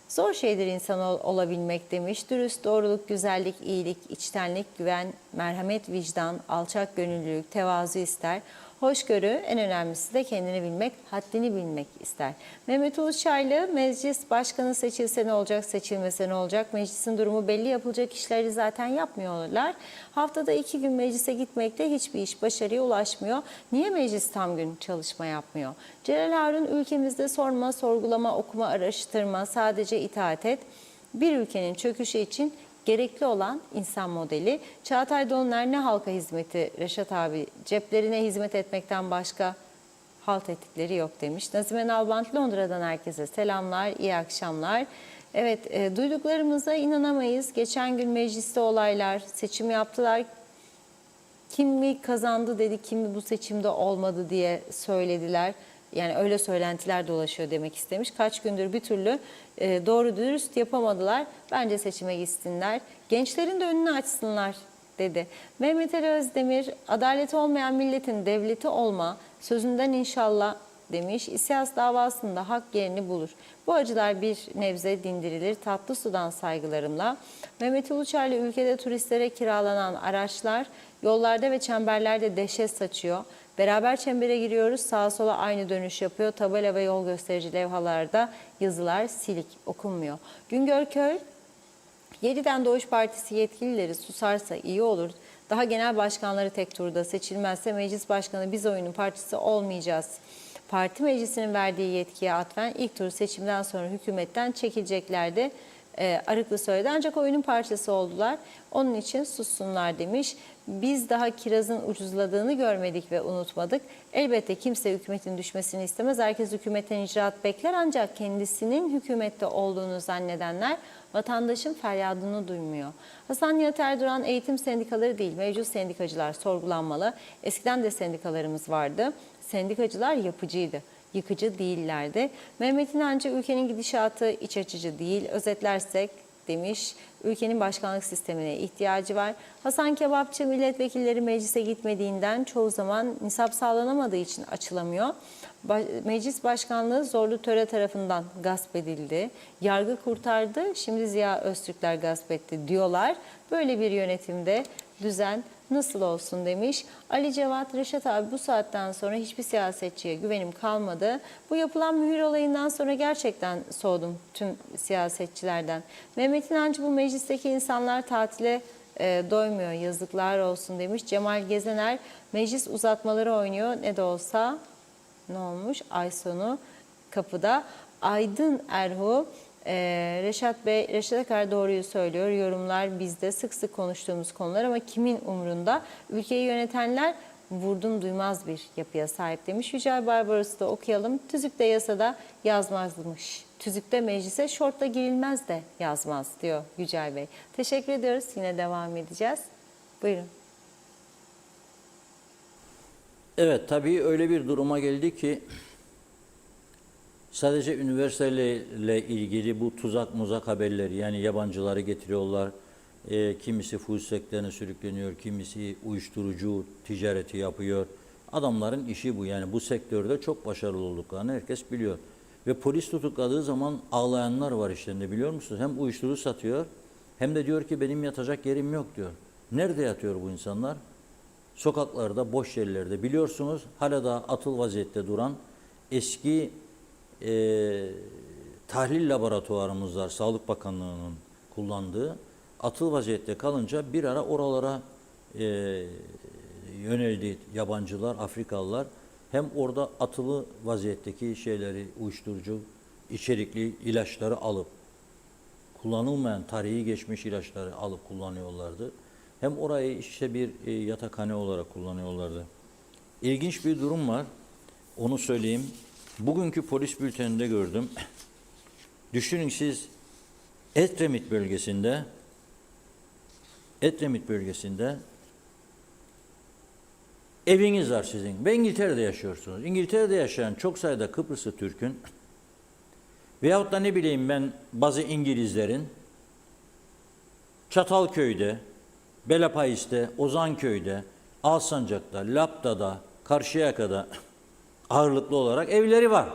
zor şeydir insan olabilmek demiş. Dürüst, doğruluk, güzellik, iyilik, içtenlik, güven, merhamet, vicdan, alçak gönüllülük, tevazu ister. hoşgörü, en önemlisi de kendini bilmek, haddini bilmek ister. Mehmet Uluçaylı, meclis başkanı seçilse ne olacak, seçilmese ne olacak? Meclisin durumu belli, yapılacak işleri zaten yapmıyorlar. Haftada 2 gün meclise gitmekte hiçbir iş başarıya ulaşmıyor. Niye meclis tam gün çalışma yapmıyor? Celal Harun, ülkemizde sorma, sorgulama, okuma, araştırma, sadece itaat et. Bir ülkenin çöküşü için gerekli olan insan modeli. Çağatay Dolunay, ne halka hizmeti Reşat abi, ceplerine hizmet etmekten başka halt ettikleri yok demiş. Nazime Nalbant, Londra'dan herkese selamlar, iyi akşamlar. Evet, duyduklarımıza inanamayız. Geçen gün mecliste olaylar, seçim yaptılar. Kimi kazandı dedi, kimi bu seçimde olmadı diye söylediler. Yani öyle söylentiler dolaşıyor demek istemiş. Kaç gündür bir türlü doğru dürüst yapamadılar. Bence seçime gitsinler. Gençlerin de önünü açsınlar dedi. Mehmet Ali Özdemir, adalet olmayan milletin devleti olma, sözünden inşallah demiş. İSİAS davasında hak yerini bulur. Bu acılar bir nebze dindirilir. Tatlı sudan saygılarımla. Mehmet Uluçaylı, ülkede turistlere kiralanan araçlar yollarda ve çemberlerde dehşet saçıyor. Beraber çembere giriyoruz, sağa sola aynı dönüş yapıyor. Tabela ve yol gösterici levhalarda yazılar silik, okunmuyor. Güngör Köy, yeniden Doğuş Partisi yetkilileri susarsa iyi olur. Daha genel başkanları tek turda seçilmezse meclis başkanı biz oyunun partisi olmayacağız. Parti meclisinin verdiği yetkiye atfen ilk tur seçimden sonra hükümetten çekileceklerdi. Arıklı söyledi, ancak oyunun parçası oldular. Onun için sussunlar demiş. Biz daha kirazın ucuzladığını görmedik ve unutmadık. Elbette kimse hükümetin düşmesini istemez. Herkes hükümetten icraat bekler, ancak kendisinin hükümette olduğunu zannedenler vatandaşın feryadını duymuyor. Hasan Nihat Erduran, eğitim sendikaları değil, mevcut sendikacılar sorgulanmalı. Eskiden de sendikalarımız vardı. Sendikacılar yapıcıydı, yıkıcı değillerdi. Mehmet İnancı, ülkenin gidişatı iç açıcı değil. Özetlersek demiş, ülkenin başkanlık sistemine ihtiyacı var. Hasan Kebapçı, milletvekilleri meclise gitmediğinden çoğu zaman nisap sağlanamadığı için açılamıyor. Meclis başkanlığı Zorlu Töre tarafından gasp edildi. Yargı kurtardı, şimdi Ziya Öztürkler gasp etti diyorlar. Böyle bir yönetimde düzen nasıl olsun demiş. Ali Cevat, Reşat abi, bu saatten sonra hiçbir siyasetçiye güvenim kalmadı. Bu yapılan mühür olayından sonra gerçekten soğudum tüm siyasetçilerden. Mehmet İnancı, bu meclisteki insanlar tatile doymuyor, yazıklar olsun demiş. Cemal Gezener, meclis uzatmaları oynuyor, ne de olsa ne olmuş? Ay sonu kapıda. Aydın Erhu, Reşat Bey, Reşat Akar doğruyu söylüyor. Yorumlar bizde sık sık konuştuğumuz konular ama kimin umrunda? Ülkeyi yönetenler vurdum duymaz bir yapıya sahip demiş. Yücel Barbaros'u da okuyalım. Tüzükte yasada yazmazmış. Tüzükte meclise şortla girilmez de yazmaz diyor Yücel Bey. Teşekkür ediyoruz. Yine devam edeceğiz. Buyurun. Evet, tabii öyle bir duruma geldi ki sadece üniversiteyle ilgili bu tuzak muzak haberleri, yani yabancıları getiriyorlar, kimisi fuhuş sektörüne sürükleniyor, kimisi uyuşturucu ticareti yapıyor. Adamların işi bu, yani bu sektörde çok başarılı olduklarını herkes biliyor. Ve polis tutukladığı zaman ağlayanlar var işlerinde, biliyor musunuz? Hem uyuşturucu satıyor hem de diyor ki benim yatacak yerim yok diyor. Nerede yatıyor bu insanlar? Sokaklarda, boş yerlerde. Biliyorsunuz hala da atıl vaziyette duran eski tahlil laboratuvarımız var, Sağlık Bakanlığı'nın kullandığı. Atıl vaziyette kalınca bir ara oralara yöneldi yabancılar, Afrikalılar. Hem orada atılı vaziyetteki şeyleri, uyuşturucu içerikli ilaçları alıp, kullanılmayan, tarihi geçmiş ilaçları alıp kullanıyorlardı. Hem orayı işte bir yatakhane olarak kullanıyorlardı. İlginç bir durum var, onu söyleyeyim. Bugünkü polis bülteninde gördüm. Düşünün siz Edremit bölgesinde eviniz var sizin ve İngiltere'de yaşıyorsunuz. İngiltere'de yaşayan çok sayıda Kıbrıslı Türk'ün veyahut da ne bileyim ben bazı İngilizlerin Çatalköy'de, Belapais'te, Ozanköy'de, Alsancak'ta, Lapta'da, Karşıyaka'da ağırlıklı olarak evleri var.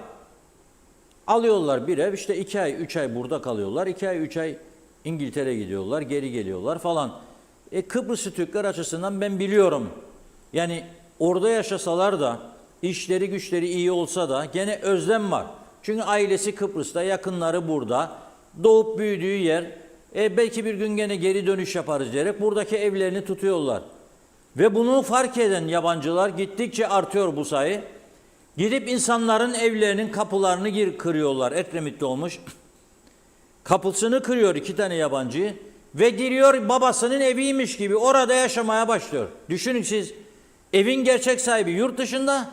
Alıyorlar bir ev, işte 2 ay, 3 ay burada kalıyorlar. 2 ay, 3 ay İngiltere gidiyorlar, geri geliyorlar falan. Kıbrıslı Türkler açısından ben biliyorum. Yani Orada yaşasalar da, işleri güçleri iyi olsa da gene özlem var. Çünkü ailesi Kıbrıs'ta, yakınları burada. Doğup büyüdüğü yer. Belki bir gün gene geri dönüş yaparız diyerek buradaki evlerini tutuyorlar. Ve bunu fark eden yabancılar gittikçe artıyor bu sayı. Gidip insanların evlerinin kapılarını kırıyorlar. Edremit'te olmuş. Kapısını kırıyor 2 tane yabancı ve giriyor, babasının eviymiş gibi orada yaşamaya başlıyor. Düşünün siz, evin gerçek sahibi yurt dışında,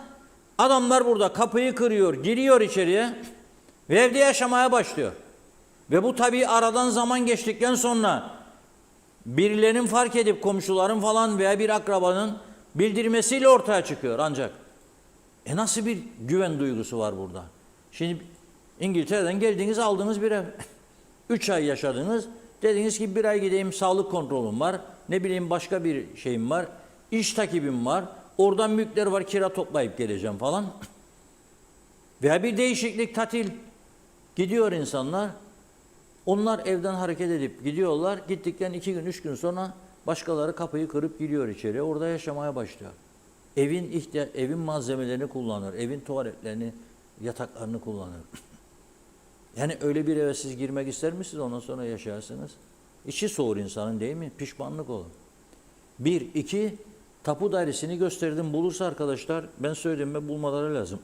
adamlar burada kapıyı kırıyor, giriyor içeriye ve evde yaşamaya başlıyor. Ve bu tabii aradan zaman geçtikten sonra birilerinin fark edip komşuların falan veya bir akrabanın bildirmesiyle ortaya çıkıyor ancak. Nasıl bir güven duygusu var burada? Şimdi İngiltere'den geldiniz, aldınız bir ev. 3 ay yaşadınız. Dediniz ki 1 ay gideyim, sağlık kontrolüm var. Ne bileyim başka bir şeyim var. İş takibim var. Oradan mülkler var, kira toplayıp geleceğim falan. Veya bir değişiklik, tatil. Gidiyor insanlar. Onlar evden hareket edip gidiyorlar. Gittikten 2 gün, 3 gün sonra başkaları kapıyı kırıp giriyor içeriye. Orada yaşamaya başlıyor. Evin malzemelerini kullanır. Evin tuvaletlerini, yataklarını kullanır. Yani öyle bir eve siz girmek ister misiniz? Ondan sonra yaşarsınız. İçi soğur insanın, değil mi? Pişmanlık olur. 1, 2, tapu dairesini gösterdim. Bulursa arkadaşlar, ben söylediğimi bulmaları lazım.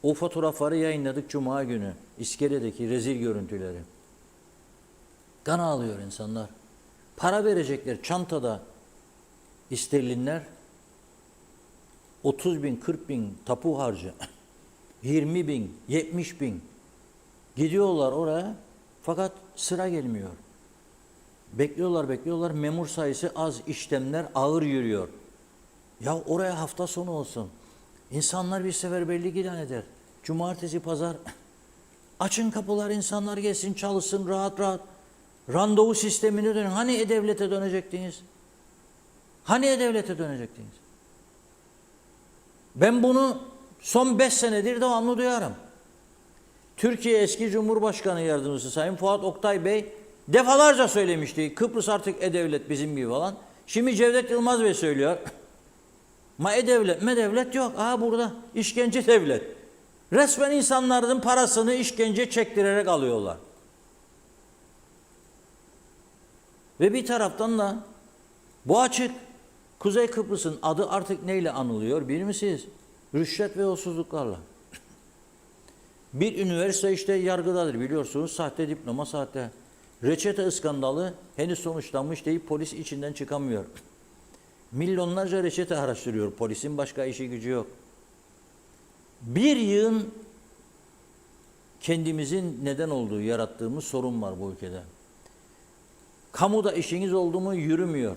O fotoğrafları yayınladık Cuma günü. İskele'deki rezil görüntüleri. Kan ağlıyor insanlar. Para verecekler çantada isterlinler. 30 bin, 40 bin tapu harcı. 20 bin, 70 bin. Gidiyorlar oraya fakat sıra gelmiyor. Bekliyorlar. Memur sayısı az, işlemler ağır yürüyor. Ya oraya hafta sonu olsun. İnsanlar bir seferberlik ilan eder. Cumartesi, pazar. Açın kapılar, insanlar gelsin, çalışsın rahat rahat. Randevu sistemine dönün. Hani E-Devlet'e dönecektiniz? Ben bunu son 5 senedir devamlı duyarım. Türkiye eski Cumhurbaşkanı Yardımcısı Sayın Fuat Oktay Bey defalarca söylemişti. Kıbrıs artık E-Devlet bizim gibi falan. Şimdi Cevdet Yılmaz Bey söylüyor. Ma E-Devlet yok. Burada işkence devlet. Resmen insanların parasını işkence çektirerek alıyorlar. Ve bir taraftan da bu açık. Kuzey Kıbrıs'ın adı artık neyle anılıyor bilir misiniz? Rüşvet ve yolsuzluklarla. Bir üniversite işte yargıdadır biliyorsunuz. Sahte diploma, sahte. Reçete skandalı henüz sonuçlanmış değil, polis içinden çıkamıyor. Milyonlarca reçete araştırıyor. Polisin başka işi gücü yok. Bir yığın kendimizin neden olduğu, yarattığımız sorun var bu ülkede. Kamuda işiniz oldu mu yürümüyor.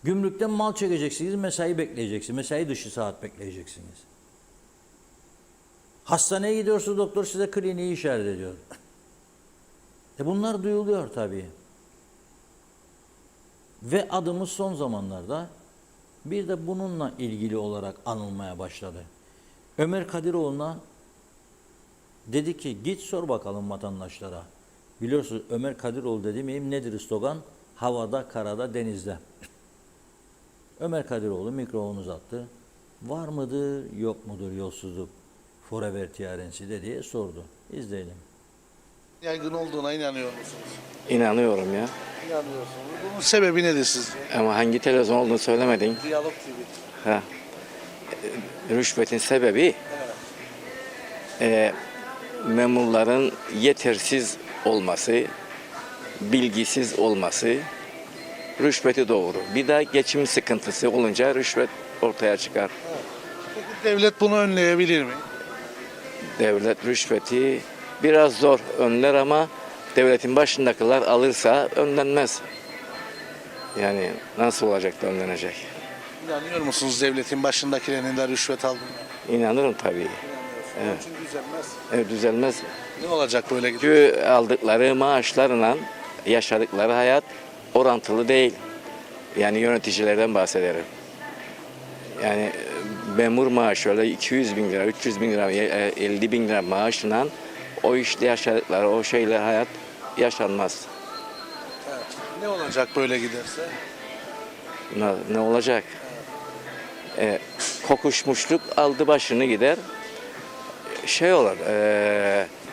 Gümrükten mal çekeceksiniz, mesai bekleyeceksiniz. Mesai dışı saat bekleyeceksiniz. Hastaneye gidiyorsunuz, doktor size kliniği işaret ediyor. Bunlar duyuluyor tabii. Ve adımız son zamanlarda bir de bununla ilgili olarak anılmaya başladı. Ömer Kadiroğlu'na dedi ki git sor bakalım vatandaşlara. Biliyorsunuz Ömer Kadiroğlu dediğim nedir slogan? Havada, karada, denizde. Ömer Kadiroğlu mikrofonu uzattı. Var mıdır, yok mudur yolsuzluk? Forever tiyarensi de diye sordu. İzleyelim. Yaygın olduğuna inanıyor musunuz? İnanıyorum ya. İnanıyorsunuz. Bunun sebebi nedir sizce? Ama hangi televizyon olduğunu söylemedin. Diyalog TV. Ha. Rüşvetin sebebi memurların yetersiz olması, bilgisiz olması rüşveti doğurur. Bir de geçim sıkıntısı olunca rüşvet ortaya çıkar. Peki devlet bunu önleyebilir mi? Devlet rüşveti biraz zor önler ama devletin başındakiler alırsa önlenmez. Yani nasıl olacak da önlenecek? İnanıyor musunuz devletin başındakilerinin de rüşvet aldığına? İnanırım tabii. Evet. Çünkü düzelmez. Evet, düzelmez. Ne olacak böyle gidiyor? Çünkü aldıkları maaşlarla yaşadıkları hayat orantılı değil. Yani yöneticilerden bahsederim. Yani memur maaşı öyle 200 bin lira, 300 bin lira, 50 bin lira maaşla o işte yaşadıkları o şeyle hayat yaşanmaz. Evet. Ne olacak böyle giderse? Ne olacak? Kokuşmuşluk aldı başını gider. Şey olur,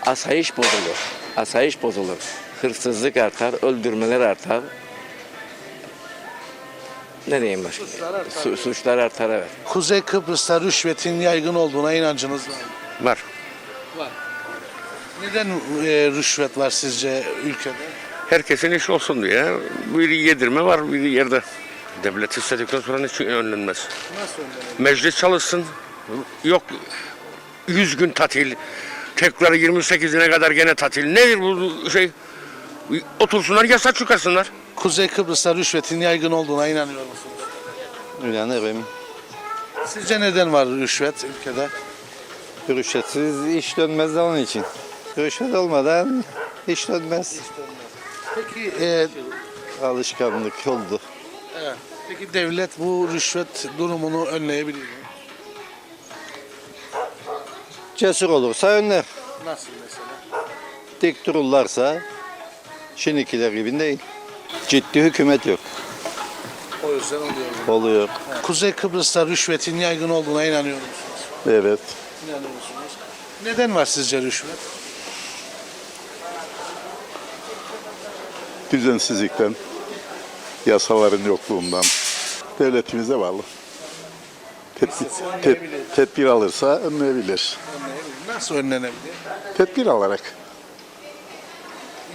asayiş bozulur. Asayiş bozulur. Hırsızlık artar, öldürmeler artar. Ne diyeyim başka? Suçlar artar, evet. Kuzey Kıbrıs'ta rüşvetin yaygın olduğuna inancınız var mı? Var. Neden rüşvet var sizce ülkede? Herkesin iş olsun diye. Biri yedirme var, biri yerde. Devlet istedikten sonra hiç önlenmez. Nasıl önlenir? Meclis çalışsın. Yok 100 gün tatil. Tekrar 28'ine kadar gene tatil. Nedir bu şey? Otursunlar yasa çıkarsınlar. Kuzey Kıbrıs'ta rüşvetin yaygın olduğuna inanıyor musunuz? İnanırım. Sizce neden var rüşvet ülkede? Rüşvetsiz iş dönmez de onun için. Rüşvet olmadan iş dönmez. Peki, Alışkanlık oldu. evet. Peki devlet bu rüşvet durumunu önleyebilir mi? Cesur olursa önler. Nasıl mesela? Dik dururlarsa şimdikiler gibi değil. Ciddi hükümet yok. O yüzden oluyor. Oluyor. Kuzey Kıbrıs'ta rüşvetin yaygın olduğuna inanıyor musunuz? Evet. İnanıyor musunuz? Neden var sizce rüşvet? Düzensizlikten, yasaların yokluğundan, devletimize bağlı. Tedbir alırsa önleyebilir. Nasıl önlenebilir? Tedbir alarak.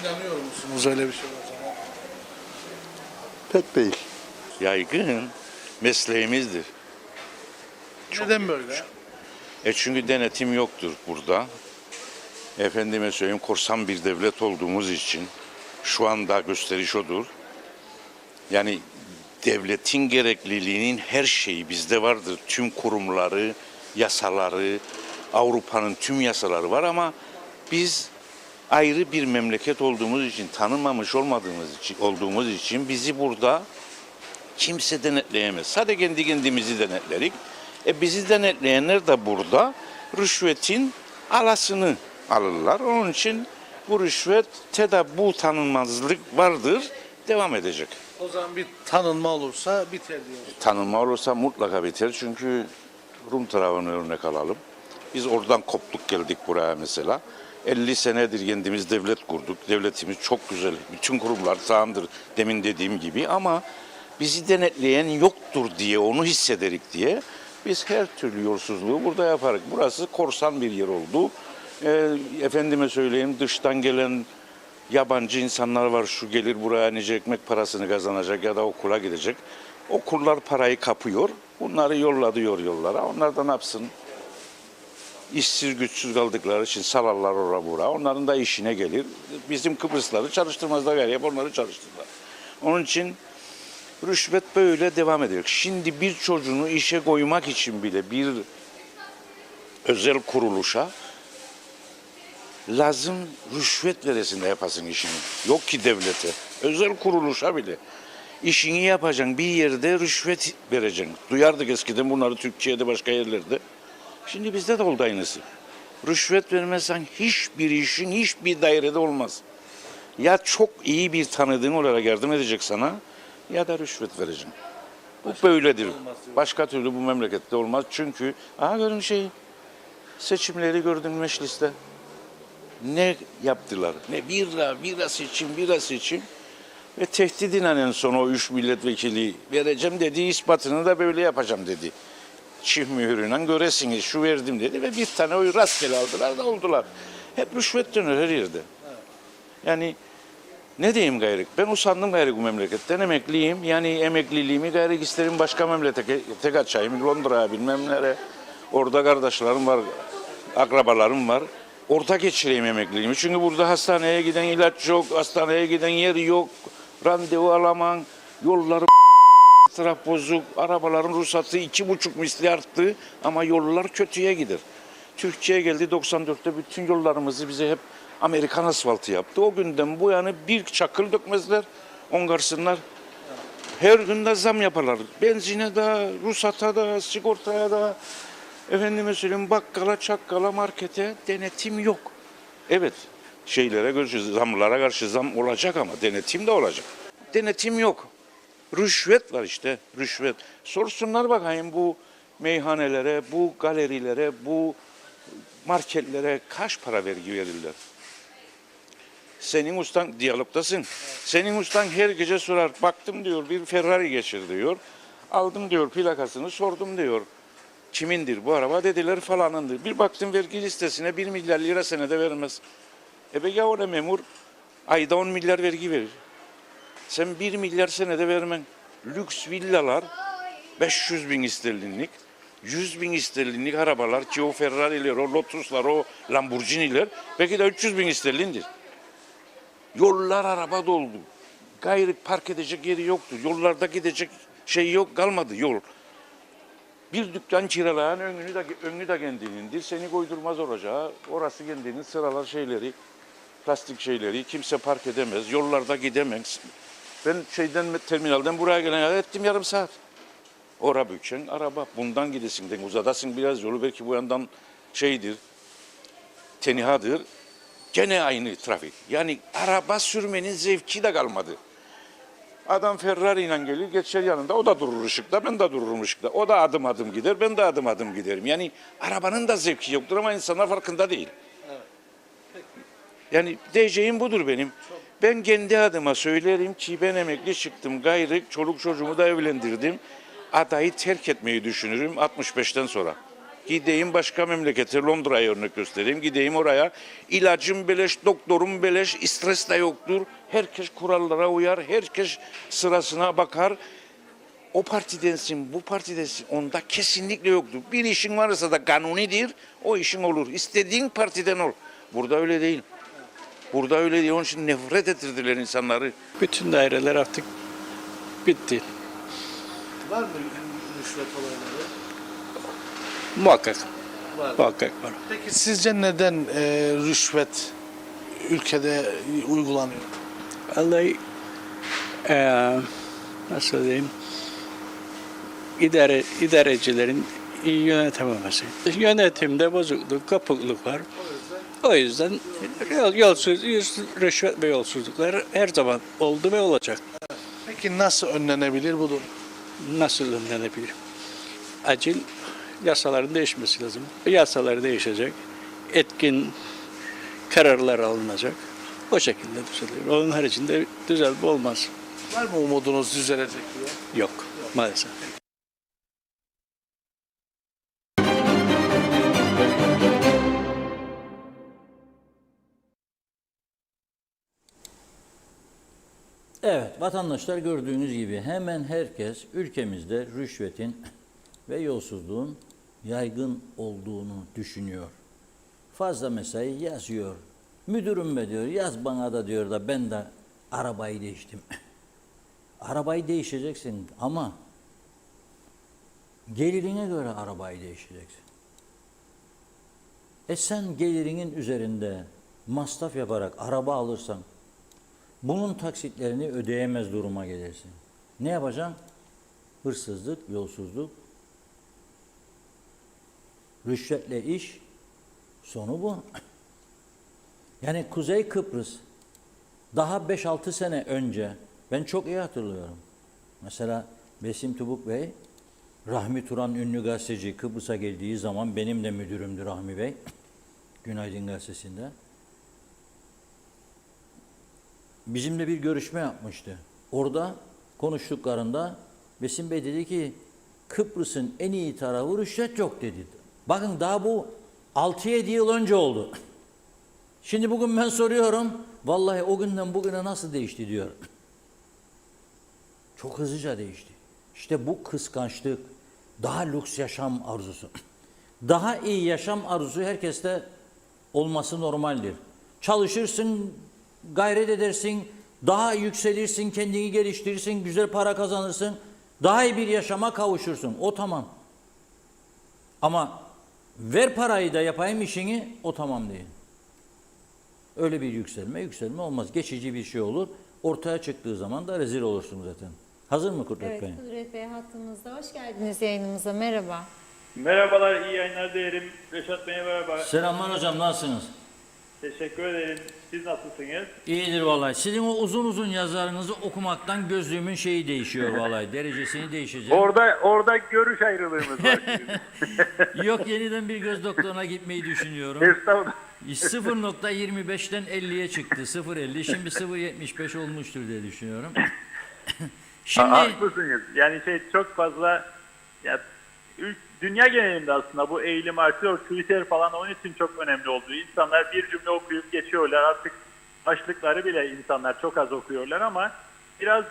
İnanıyor musunuz öyle bir şey olacağına? Pek değil. Yaygın mesleğimizdir. Neden böyle? Çünkü denetim yoktur burada. Efendime söyleyeyim korsan bir devlet olduğumuz için şu anda gösteriş odur. Yani devletin gerekliliğinin her şeyi bizde vardır. Tüm kurumları, yasaları, Avrupa'nın tüm yasaları var ama biz ayrı bir memleket olduğumuz için, tanınmamış olduğumuz için bizi burada kimse denetleyemez. Sadece kendi kendimizi denetlerik. Bizi denetleyenler de burada rüşvetin alasını alırlar. Onun için bu rüşvette de bu tanınmazlık vardır, devam edecek. O zaman bir tanınma olursa biter diyoruz. Tanınma olursa mutlaka biter çünkü Rum tarafını örnek alalım. Biz oradan koptuk geldik buraya mesela. 50 senedir kendimiz devlet kurduk. Devletimiz çok güzel. Bütün kurumlar sağımdır demin dediğim gibi ama bizi denetleyen yoktur diye, onu hissederik diye biz her türlü yolsuzluğu burada yaparız. Burası korsan bir yer oldu. Efendime söyleyeyim dıştan gelen yabancı insanlar var. Şu gelir buraya nice ekmek parasını kazanacak ya da okula gidecek. Okullar parayı kapıyor. Bunları yolladı yollara. Onlar da ne yapsın? İşsiz güçsüz kaldıkları için salarlar oraya buraya. Onların da işine gelir. Bizim Kıbrısları çalıştırmazlar galiba. Hep onları çalıştırırlar. Onun için rüşvet böyle devam ediyor. Şimdi bir çocuğunu işe koymak için bile bir özel kuruluşa lazım rüşvet veresinde yapasın işini. Yok ki devlete. Özel kuruluşa bile. İşini yapacaksın bir yerde rüşvet vereceksin. Duyardık eskiden bunları Türkiye'de başka yerlerde. Şimdi bizde de oldu aynısı. Rüşvet vermezsen hiçbir işin hiçbir dairede olmaz. Ya çok iyi bir tanıdığın olarak yardım edecek sana ya da rüşvet vereceksin. Bu böyledir. Başka türlü bu memlekette olmaz. Çünkü görün seçimleri gördün mecliste. Ne yaptılar? Ne bira seçim. Ve tehdidin en son o 3 milletvekili vereceğim dedi, ispatını da böyle yapacağım dedi. Çift mühürüyle göresiniz şu verdim dedi ve bir tane oy rastgele aldılar da oldular. Hep rüşvet döner her yerde. Yani ne diyeyim gayrı? Ben usandım gayrı bu memleketten, emekliyim. Yani emekliliğimi gayrı isterim başka memlekete kaçayım. Londra'ya bilmem nereye. Orada kardeşlerim var, akrabalarım var. Orada geçireyim emekliliğimi. Çünkü burada hastaneye giden ilaç yok, hastaneye giden yer yok. Randevu alamam, yolları taraf bozuk, arabaların ruhsatı 2,5 misli arttı ama yollar kötüye gider. Türkiye geldi 94'te bütün yollarımızı bize hep Amerikan asfaltı yaptı. O günden bu yana bir çakıl dökmezler, ongarsınlar. Her gün de zam yaparlar. Benzine de, ruhsata da, sigortaya da, efendime söyleyeyim bakkala, çakkala, markete denetim yok. Evet, zamlara karşı zam olacak ama denetim de olacak. Denetim yok. Rüşvet var işte, rüşvet. Sorsunlar bakayım bu meyhanelere, bu galerilere, bu marketlere kaç para vergi verirler? Senin ustan, diyalogdasın. Senin ustan her gece sorar. Baktım diyor bir Ferrari geçir diyor. Aldım diyor plakasını sordum diyor. Kimindir bu araba? Dediler falanındır. Bir baktım vergi listesine 1 milyar lira senede vermez. Ya o da memur ayda 10 milyar vergi verir. Sen 1 milyar senede vermen. Lüks villalar 500 bin sterlinlik, 100 bin sterlinlik arabalar ki o Ferrari'ler, o Lotus'lar, o Lamborghini'ler belki de 300 bin sterlindir. Yollar araba doldu. Gayrı park edecek yeri yoktu. Yollarda gidecek şey yok, kalmadı yol. Bir dükkan kiralayan önünü de kendinindir. Seni koydurmaz oracağı. Orası kendinin sıralar şeyleri, plastik şeyleri. Kimse park edemez. Yollarda gidemez. Ben terminalden buraya gelen ettim yarım saat. Ora büken araba. Bundan gidesin. Uzadasın biraz yolu. Belki bu yandan şeydir, tenihadır. Gene aynı trafik. Yani araba sürmenin zevki de kalmadı. Adam Ferrari ile gelir, geçer yanında. O da durur ışıkta, ben de dururum ışıkta. O da adım adım gider, ben de adım adım giderim. Yani arabanın da zevki yoktur ama insanlar farkında değil. Yani diyeceğim budur benim. Ben kendi adıma söylerim ki ben emekli çıktım. Gayrı çoluk çocuğumu da evlendirdim. Adayı terk etmeyi düşünürüm 65'ten sonra. Gideyim başka memlekete, Londra'ya örnek göstereyim. Gideyim oraya. İlacım beleş, doktorum beleş, stres de yoktur. Herkes kurallara uyar, herkes sırasına bakar. O partidensin, bu partidensin. Onda kesinlikle yoktur. Bir işin varsa da kanunidir, o işin olur. İstediğin partiden ol. Burada öyle değil. Burada öyle değil. Onun için nefret ettirdiler insanları. Bütün daireler artık bitti. Var mı rüşvet olayları? Muhakkak. Var. Muhakkak var. Peki sizce neden rüşvet ülkede uygulanıyor? Vallahi nasıl diyeyim, idarecilerin iyi yönetememesi. Yönetimde bozukluk, kopukluk var. O yüzden rüşvet ve yolsuzluklar her zaman oldu ve olacak. Peki nasıl önlenebilir bu durum? Nasıl önlenebilir? Acil yasaların değişmesi lazım. Yasalar değişecek. Etkin kararlar alınacak. O şekilde düzelir. Onun haricinde düzelme olmaz. Var mı umudunuz düzelecek diye? Yok maalesef. Evet, vatandaşlar gördüğünüz gibi hemen herkes ülkemizde rüşvetin ve yolsuzluğun yaygın olduğunu düşünüyor. Fazla mesai yazıyor. Müdürüm be diyor, yaz bana da diyor da ben de arabayı değiştim. Arabayı değişeceksin ama gelirine göre arabayı değiştireceksin. Sen gelirinin üzerinde masraf yaparak araba alırsan bunun taksitlerini ödeyemez duruma gelirsin. Ne yapacaksın? Hırsızlık, yolsuzluk, rüşvetle iş, sonu bu. Yani Kuzey Kıbrıs daha 5-6 sene önce ben çok iyi hatırlıyorum. Mesela Besim Tubuk Bey, Rahmi Turan ünlü gazeteci Kıbrıs'a geldiği zaman benim de müdürümdü Rahmi Bey. Günaydın Gazetesi'nde. Bizimle bir görüşme yapmıştı. Orada konuştuklarında Besim Bey dedi ki Kıbrıs'ın en iyi tarafı rüşvet yok dedi. Bakın daha bu 6-7 yıl önce oldu. Şimdi bugün ben soruyorum, vallahi o günden bugüne nasıl değişti diyor. Çok hızlıca değişti. İşte bu kıskançlık, daha lüks yaşam arzusu. Daha iyi yaşam arzusu herkeste olması normaldir. Çalışırsın, gayret edersin, daha yükselirsin, kendini geliştirirsin, güzel para kazanırsın, daha iyi bir yaşama kavuşursun. O tamam. Ama ver parayı da yapayım işini, o tamam değil. Öyle bir yükselme olmaz. Geçici bir şey olur. Ortaya çıktığı zaman da rezil olursun zaten. Hazır mı Kudret Bey? Evet, Kudret Bey hattımızda. Hoş geldiniz yayınımıza. Merhaba. Merhabalar, iyi yayınlar dilerim. Reşat Bey merhaba. Selamlar hocam, nasılsınız? Teşekkür ederim. Siz nasılsınız? İyidir vallahi. Sizin o uzun uzun yazılarınızı okumaktan gözlüğümün şeyi değişiyor vallahi. Derecesini değişecek. Orada görüş ayrılığımız var şimdi. Yok, yeniden bir göz doktoruna gitmeyi düşünüyorum. Estağfurullah. 0.25'ten 50'ye çıktı. 0.50. Şimdi 0.75 olmuştur diye düşünüyorum. Şimdi Haklısınız. Yani çok fazla ya, dünya genelinde aslında bu eğilim artıyor. Twitter falan onun için çok önemli oldu. İnsanlar bir cümle okuyup geçiyorlar. Artık başlıkları bile insanlar çok az okuyorlar ama biraz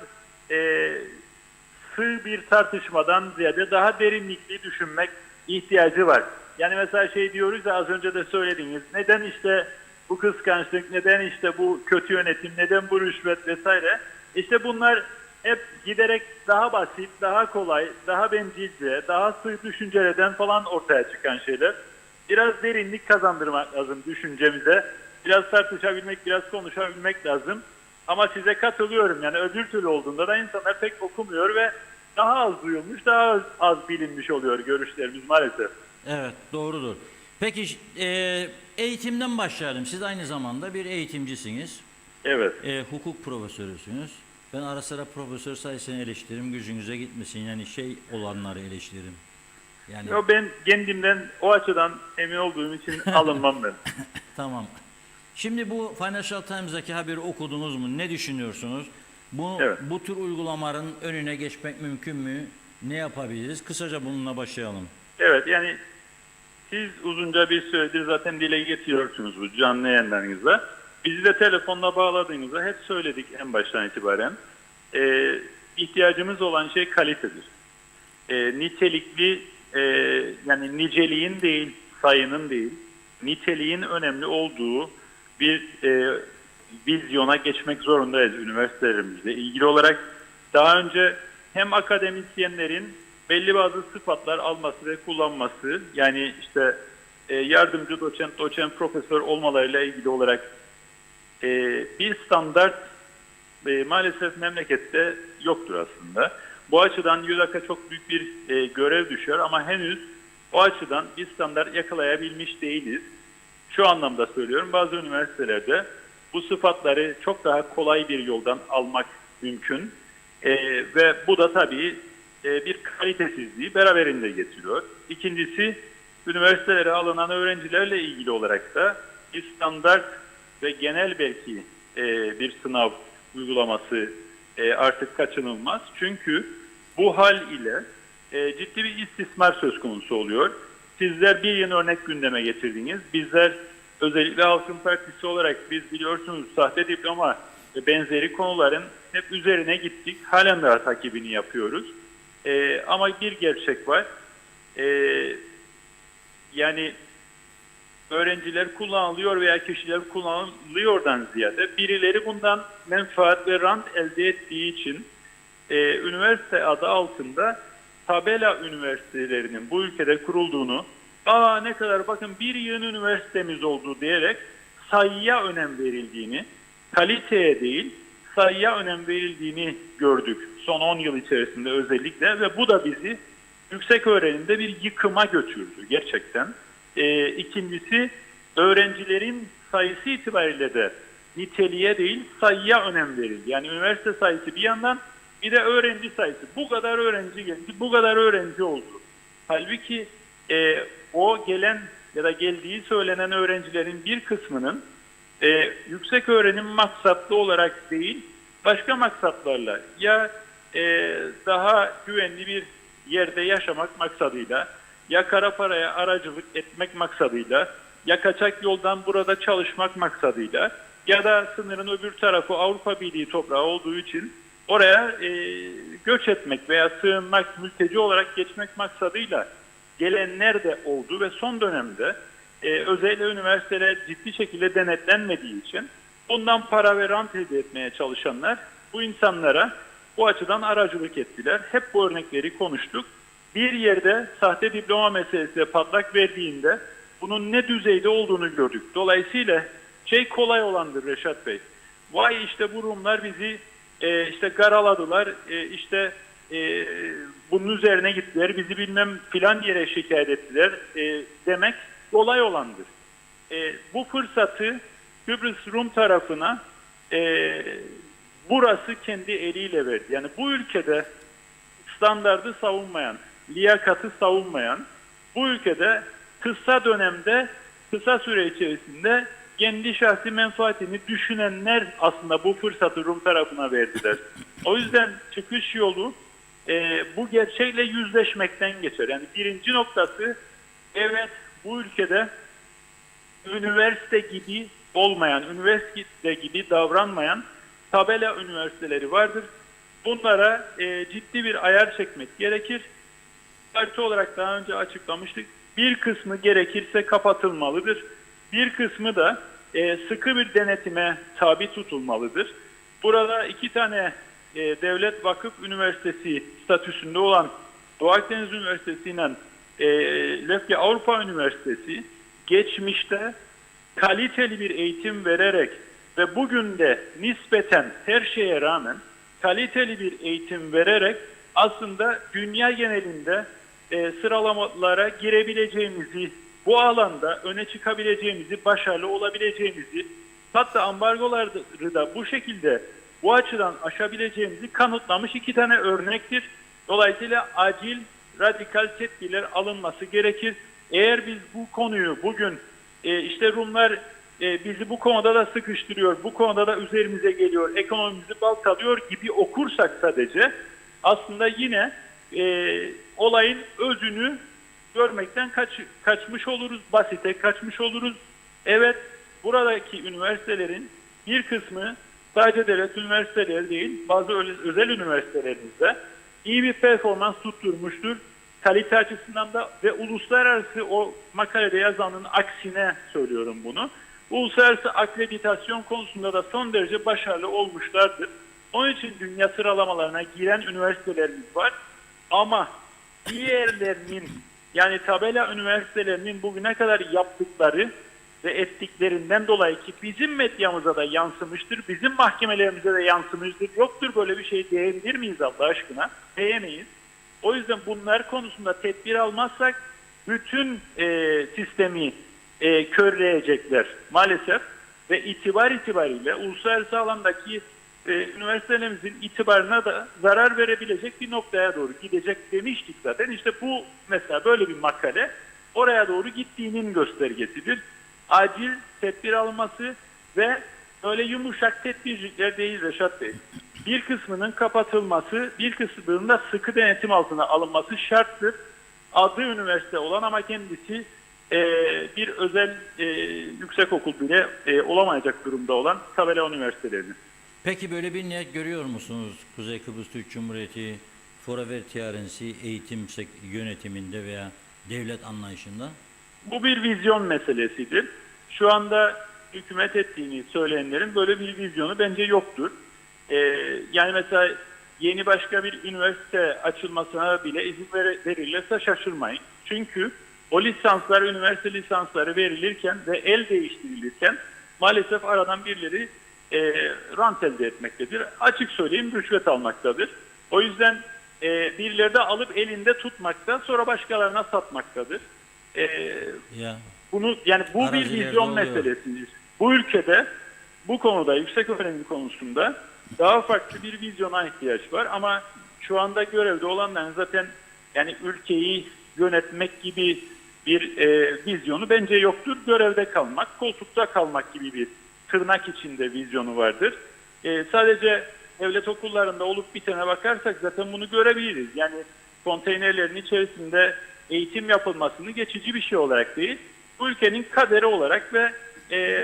sığ bir tartışmadan ziyade daha derinlikli düşünmek ihtiyacı var. Yani mesela diyoruz ya, az önce de söylediniz. Neden işte bu kıskançlık, neden işte bu kötü yönetim, neden bu rüşvet vesaire. İşte bunlar hep giderek daha basit, daha kolay, daha bencilce, daha sığ düşüncelerden falan ortaya çıkan şeyler. Biraz derinlik kazandırmak lazım düşüncemize. Biraz tartışabilmek, biraz konuşabilmek lazım. Ama size katılıyorum. Yani öbür türlü olduğunda da insanlar pek okumuyor ve daha az duyulmuş, daha az bilinmiş oluyor görüşlerimiz maalesef. evet, doğrudur. Peki eğitimden başlayalım. Siz aynı zamanda bir eğitimcisiniz. Evet. Hukuk profesörüsünüz. Ben ara sıra profesör sayısını eleştiririm, gücünüze gitmesin. Yani olanları eleştiririm. Yani Ben kendimden o açıdan emin olduğum için alınmam ben. tamam. Şimdi bu Financial Times'daki haberi okudunuz mu? Ne düşünüyorsunuz? Evet. Bu tür uygulamaların önüne geçmek mümkün mü? Ne yapabiliriz? Kısaca bununla başlayalım. Evet, yani siz uzunca bir süredir zaten dile getiriyorsunuz bu canlı yayınlarınızda. Bizi de telefonla bağladığınızda hep söyledik en baştan itibaren. İhtiyacımız olan şey kalitedir. Nitelikli, yani niceliğin değil, sayının değil, niteliğin önemli olduğu bir vizyona geçmek zorundayız üniversitelerimizle ilgili olarak. Daha önce hem akademisyenlerin belli bazı sıfatlar alması ve kullanması, yani işte yardımcı doçent, profesör olmalarıyla ilgili olarak bir standart maalesef memlekette yoktur aslında. Bu açıdan YÖDAK'a çok büyük bir görev düşüyor ama henüz o açıdan bir standart yakalayabilmiş değiliz. Şu anlamda söylüyorum, bazı üniversitelerde bu sıfatları çok daha kolay bir yoldan almak mümkün ve bu da tabii bir kalitesizliği beraberinde getiriyor. İkincisi, üniversitelere alınan öğrencilerle ilgili olarak da bir standart ve genel belki bir sınav uygulaması artık kaçınılmaz. Çünkü bu hal ile ciddi bir istismar söz konusu oluyor. Sizler bir yeni örnek gündeme getirdiniz. Bizler özellikle Halkın Partisi olarak biz biliyorsunuz sahte diploma ve benzeri konuların hep üzerine gittik. Halen daha takibini yapıyoruz. Ama bir gerçek var. Yani öğrenciler kullanılıyor veya kişiler kullanılıyordan ziyade birileri bundan menfaat ve rant elde ettiği için üniversite adı altında tabela üniversitelerinin bu ülkede kurulduğunu, ne kadar bakın bir yığın üniversitemiz oldu diyerek sayıya önem verildiğini, kaliteye değil sayıya önem verildiğini gördük son 10 yıl içerisinde özellikle ve bu da bizi yüksek öğrenimde bir yıkıma götürdü gerçekten. İkincisi, öğrencilerin sayısı itibariyle de niteliğe değil sayıya önem verildi. Yani üniversite sayısı bir yandan, bir de öğrenci sayısı. Bu kadar öğrenci geldi, bu kadar öğrenci oldu. Halbuki o gelen ya da geldiği söylenen öğrencilerin bir kısmının yüksek öğrenim maksatlı olarak değil, başka maksatlarla ya daha güvenli bir yerde yaşamak maksadıyla, ya kara paraya aracılık etmek maksadıyla, ya kaçak yoldan burada çalışmak maksadıyla, ya da sınırın öbür tarafı Avrupa Birliği toprağı olduğu için oraya göç etmek veya sığınmak, mülteci olarak geçmek maksadıyla gelenler de oldu ve son dönemde özellikle üniversiteler ciddi şekilde denetlenmediği için bundan para ve rant elde etmeye çalışanlar bu insanlara bu açıdan aracılık ettiler. Hep bu örnekleri konuştuk. Bir yerde sahte diploma meselesi patlak verdiğinde bunun ne düzeyde olduğunu gördük. Dolayısıyla kolay olandır Reşat Bey. Vay işte bu Rumlar bizi işte garaladılar, işte bunun üzerine gittiler, bizi bilmem filan yere şikayet ettiler demek kolay olandır. Bu fırsatı Kıbrıs Rum tarafına burası kendi eliyle verdi. Yani bu ülkede standardı savunmayan, liyakatı savunmayan, bu ülkede kısa dönemde, kısa süre içerisinde kendi şahsi menfaatini düşünenler aslında bu fırsatı Rum tarafına verdiler. O yüzden çıkış yolu bu gerçekle yüzleşmekten geçer. Yani birinci noktası, evet bu ülkede üniversite gibi olmayan, üniversite gibi davranmayan tabela üniversiteleri vardır. Bunlara ciddi bir ayar çekmek gerekir. Parti olarak daha önce açıklamıştık. Bir kısmı gerekirse kapatılmalıdır. Bir kısmı da sıkı bir denetime tabi tutulmalıdır. Burada 2 tane devlet vakıf üniversitesi statüsünde olan Doğu Akdeniz Üniversitesi ile Lefke Avrupa Üniversitesi geçmişte kaliteli bir eğitim vererek ve bugün de nispeten her şeye rağmen kaliteli bir eğitim vererek aslında dünya genelinde sıralamalara girebileceğimizi, bu alanda öne çıkabileceğimizi, başarılı olabileceğimizi, hatta ambargoları da bu şekilde bu açıdan aşabileceğimizi kanıtlamış 2 tane örnektir. Dolayısıyla acil, radikal tedbirler alınması gerekir. Eğer biz bu konuyu bugün işte Rumlar bizi bu konuda da sıkıştırıyor, bu konuda da üzerimize geliyor, ekonomimizi baltalıyor gibi okursak sadece aslında yine olayın özünü görmekten kaçmış oluruz, basite kaçmış oluruz. Evet, buradaki üniversitelerin bir kısmı sadece devlet üniversiteleri değil, bazı özel üniversitelerimizde iyi bir performans tutturmuştur. Kalite açısından da ve uluslararası, o makalede yazanın aksine söylüyorum bunu. Uluslararası akreditasyon konusunda da son derece başarılı olmuşlardır. Onun için dünya sıralamalarına giren üniversitelerimiz var. Ama diğerlerinin, yani tabela üniversitelerinin bugüne kadar yaptıkları ve ettiklerinden dolayı ki bizim medyamıza da yansımıştır, bizim mahkemelerimize de yansımıştır. Yoktur böyle bir şey diyebilir miyiz Allah aşkına? Diyemeyiz. O yüzden bunlar konusunda tedbir almazsak bütün sistemi körleyecekler maalesef ve itibar itibariyle uluslararası alandaki üniversitelerimizin itibarına da zarar verebilecek bir noktaya doğru gidecek demiştik zaten. İşte bu mesela böyle bir makale oraya doğru gittiğinin göstergesidir. Acil tedbir alınması ve öyle yumuşak tedbirler değil Reşat Bey. Bir kısmının kapatılması, bir kısmının da sıkı denetim altına alınması şarttır. Adı üniversite olan ama kendisi bir özel yüksekokul bile olamayacak durumda olan tabela üniversitelerinin. Peki böyle bir niyet görüyor musunuz Kuzey Kıbrıs Türk Cumhuriyeti Forever TRNC eğitim yönetiminde veya devlet anlayışında? Bu bir vizyon meselesidir. Şu anda hükümet ettiğini söyleyenlerin böyle bir vizyonu bence yoktur. Yani mesela yeni başka bir üniversite açılmasına bile izin verilirse şaşırmayın. Çünkü o lisanslar, üniversite lisansları verilirken ve el değiştirilirken maalesef aradan birileri rant elde etmektedir. Açık söyleyeyim, rüşvet almaktadır. O yüzden birileri de alıp elinde tutmakta, sonra başkalarına satmaktadır. Bunu yani bu bir vizyon meselesidir. Bu ülkede bu konuda, yüksek öğrenim konusunda daha farklı bir vizyona ihtiyaç var ama şu anda görevde olanların zaten yani ülkeyi yönetmek gibi bir vizyonu bence yoktur. Görevde kalmak, koltukta kalmak gibi bir tırnak içinde vizyonu vardır. Sadece devlet okullarında olup bitene bakarsak zaten bunu görebiliriz. Yani konteynerlerin içerisinde eğitim yapılmasını geçici bir şey olarak değil, bu ülkenin kaderi olarak ve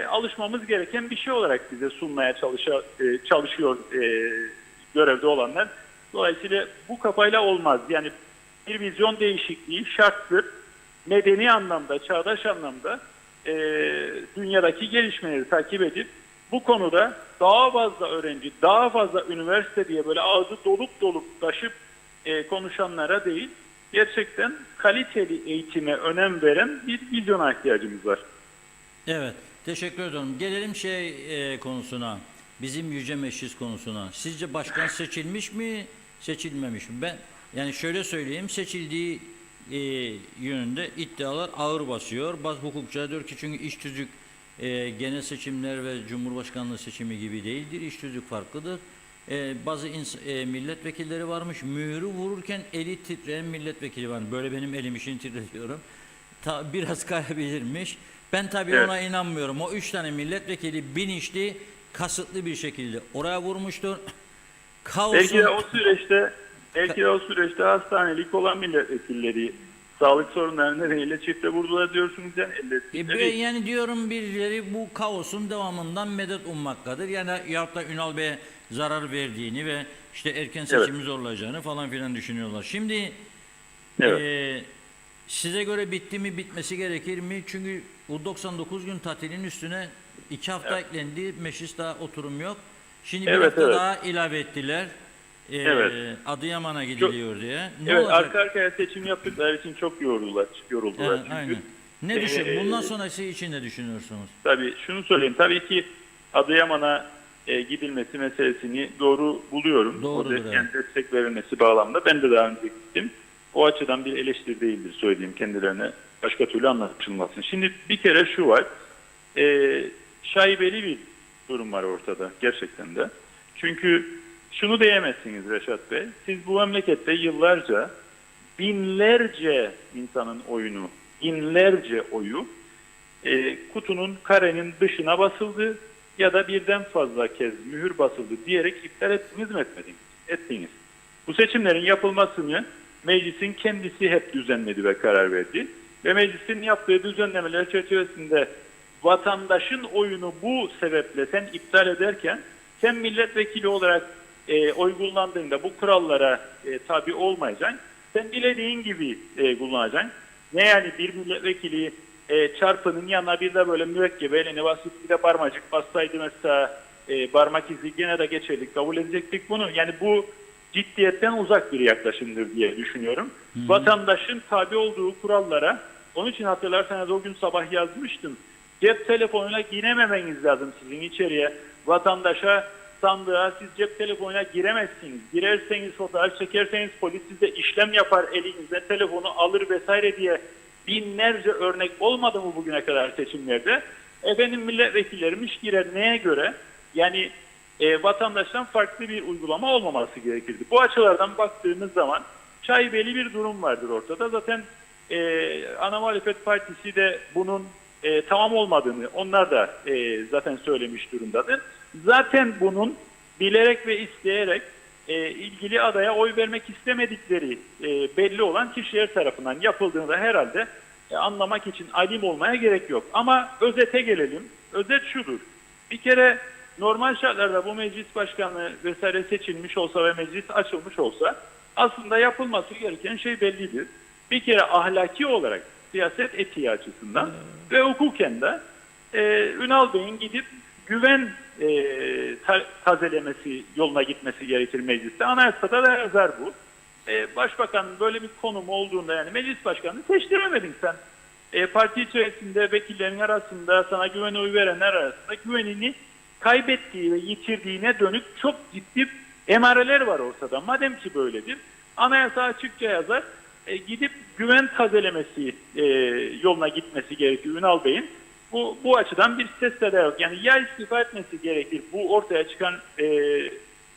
alışmamız gereken bir şey olarak bize sunmaya çalışıyor görevde olanlar. Dolayısıyla bu kafayla olmaz. Yani bir vizyon değişikliği şarttır. Medeni anlamda, çağdaş anlamda dünyadaki gelişmeleri takip edip bu konuda daha fazla öğrenci, daha fazla üniversite diye böyle ağzı dolup taşıp konuşanlara değil, gerçekten kaliteli eğitime önem veren bir vizyona ihtiyacımız var. Evet, teşekkür ederim. Gelelim konusuna, bizim Yüce Meclis konusuna. Sizce başkan seçilmiş mi, seçilmemiş mi? Ben yani şöyle söyleyeyim, seçildiği yönünde iddialar ağır basıyor. Bazı hukukçular diyor ki çünkü iş tüzük genel seçimler ve Cumhurbaşkanlığı seçimi gibi değildir. İş tüzük farklıdır. Bazı milletvekilleri varmış. Mührü vururken eli titreyen milletvekili var. Böyle benim elim için titretiyorum. Biraz kayabilirmiş. Ben tabii Evet. ona inanmıyorum. O 3 tane milletvekili bilinçli, kasıtlı bir şekilde oraya vurmuştur. Belki de o süreçte hastanelik olan milletvekilleri sağlık sorunları nedeniyle çifte vurdular diyorsunuz yani Yani diyorum birileri bu kaosun devamından medet ummaktadır. Yani yahut da Ünal Bey'e zarar verdiğini ve işte erken seçimi zorlayacağını falan filan düşünüyorlar. Şimdi size göre bitti mi, bitmesi gerekir mi? Çünkü bu 99 gün tatilin üstüne 2 hafta eklendi. Meclis daha oturum yok. Şimdi bir hafta daha ilave ettiler. Adıyaman'a gidiliyor diye. Ne olacak? Arka arkaya seçim yaptıkları için çok yoruldular çünkü. Aynen. Bundan sonrası için ne düşünüyorsunuz? Tabii şunu söyleyeyim. Tabii ki Adıyaman'a gidilmesi meselesini doğru buluyorum. Doğrudur, Yani destek verilmesi bağlamında. Ben de daha önce gittim. O açıdan bir eleştiri değildir söylediğim kendilerine. Başka türlü anlaşılmasın. Şimdi bir kere şu var. Şaibeli bir durum var ortada gerçekten de. Çünkü şunu diyemezsiniz Reşat Bey. Siz bu memlekette yıllarca binlerce insanın oyunu, binlerce oyu kutunun, karenin dışına basıldı ya da birden fazla kez mühür basıldı diyerek iptal ettiniz mi ettiniz? Bu seçimlerin yapılmasını meclisin kendisi hep düzenledi ve karar verdi. Ve meclisin yaptığı düzenlemeler çerçevesinde vatandaşın oyunu bu sebeple sen iptal ederken sen milletvekili olarak oy kullandığında bu kurallara tabi olmayacaksın. Sen dilediğin gibi kullanacaksın. Ne yani bir milletvekili çarpının yanına bir de böyle mürekkebe elini basıp bir de parmacık bassaydı mesela parmak izi gene de geçerlik kabul edecektik bunu. Yani bu ciddiyetten uzak bir yaklaşımdır diye düşünüyorum. Vatandaşın tabi olduğu kurallara, onun için hatırlarsanız o gün sabah yazmıştım. Cep telefonuyla girememeniz lazım sizin içeriye. Vatandaşa, sandığa siz cep telefonuyla giremezsiniz. Girerseniz, fotoğraf çekerseniz polis size işlem yapar, elinizde telefonu alır vesaire diye binlerce örnek olmadı mı bugüne kadar seçimlerde? Efendim milletvekillerimiz girer neye göre? Yani vatandaştan farklı bir uygulama olmaması gerekirdi. Bu açılardan baktığımız zaman şaibeli bir durum vardır ortada. Zaten ana muhalefet partisi de bunun tamam olmadığını onlar da zaten söylemiş durumdadır. Zaten bunun bilerek ve isteyerek ilgili adaya oy vermek istemedikleri belli olan kişiler tarafından yapıldığını da herhalde anlamak için alim olmaya gerek yok. Ama özete gelelim. Özet şudur. Bir kere normal şartlarda bu meclis başkanı vesaire seçilmiş olsa ve meclis açılmış olsa aslında yapılması gereken şey bellidir. Bir kere ahlaki olarak siyaset etiği açısından ve hukuken de Ünal Bey'in gidip güven tazelemesi yoluna gitmesi gerekir mecliste. Anayasada da yazar bu. Başbakanın böyle bir konumu olduğunda yani meclis başkanını seçtiremedin sen. Parti içerisinde vekillerin arasında sana güven oy verenler arasında güvenini kaybettiği ve yitirdiğine dönük çok ciddi emareler var ortada. Madem ki böyledir, anayasa açıkça yazar, gidip güven tazelemesi yoluna gitmesi gerekiyor Ünal Bey'in. Bu açıdan bir ses de yok. Yani ya istifa etmesi gerekir. Bu ortaya çıkan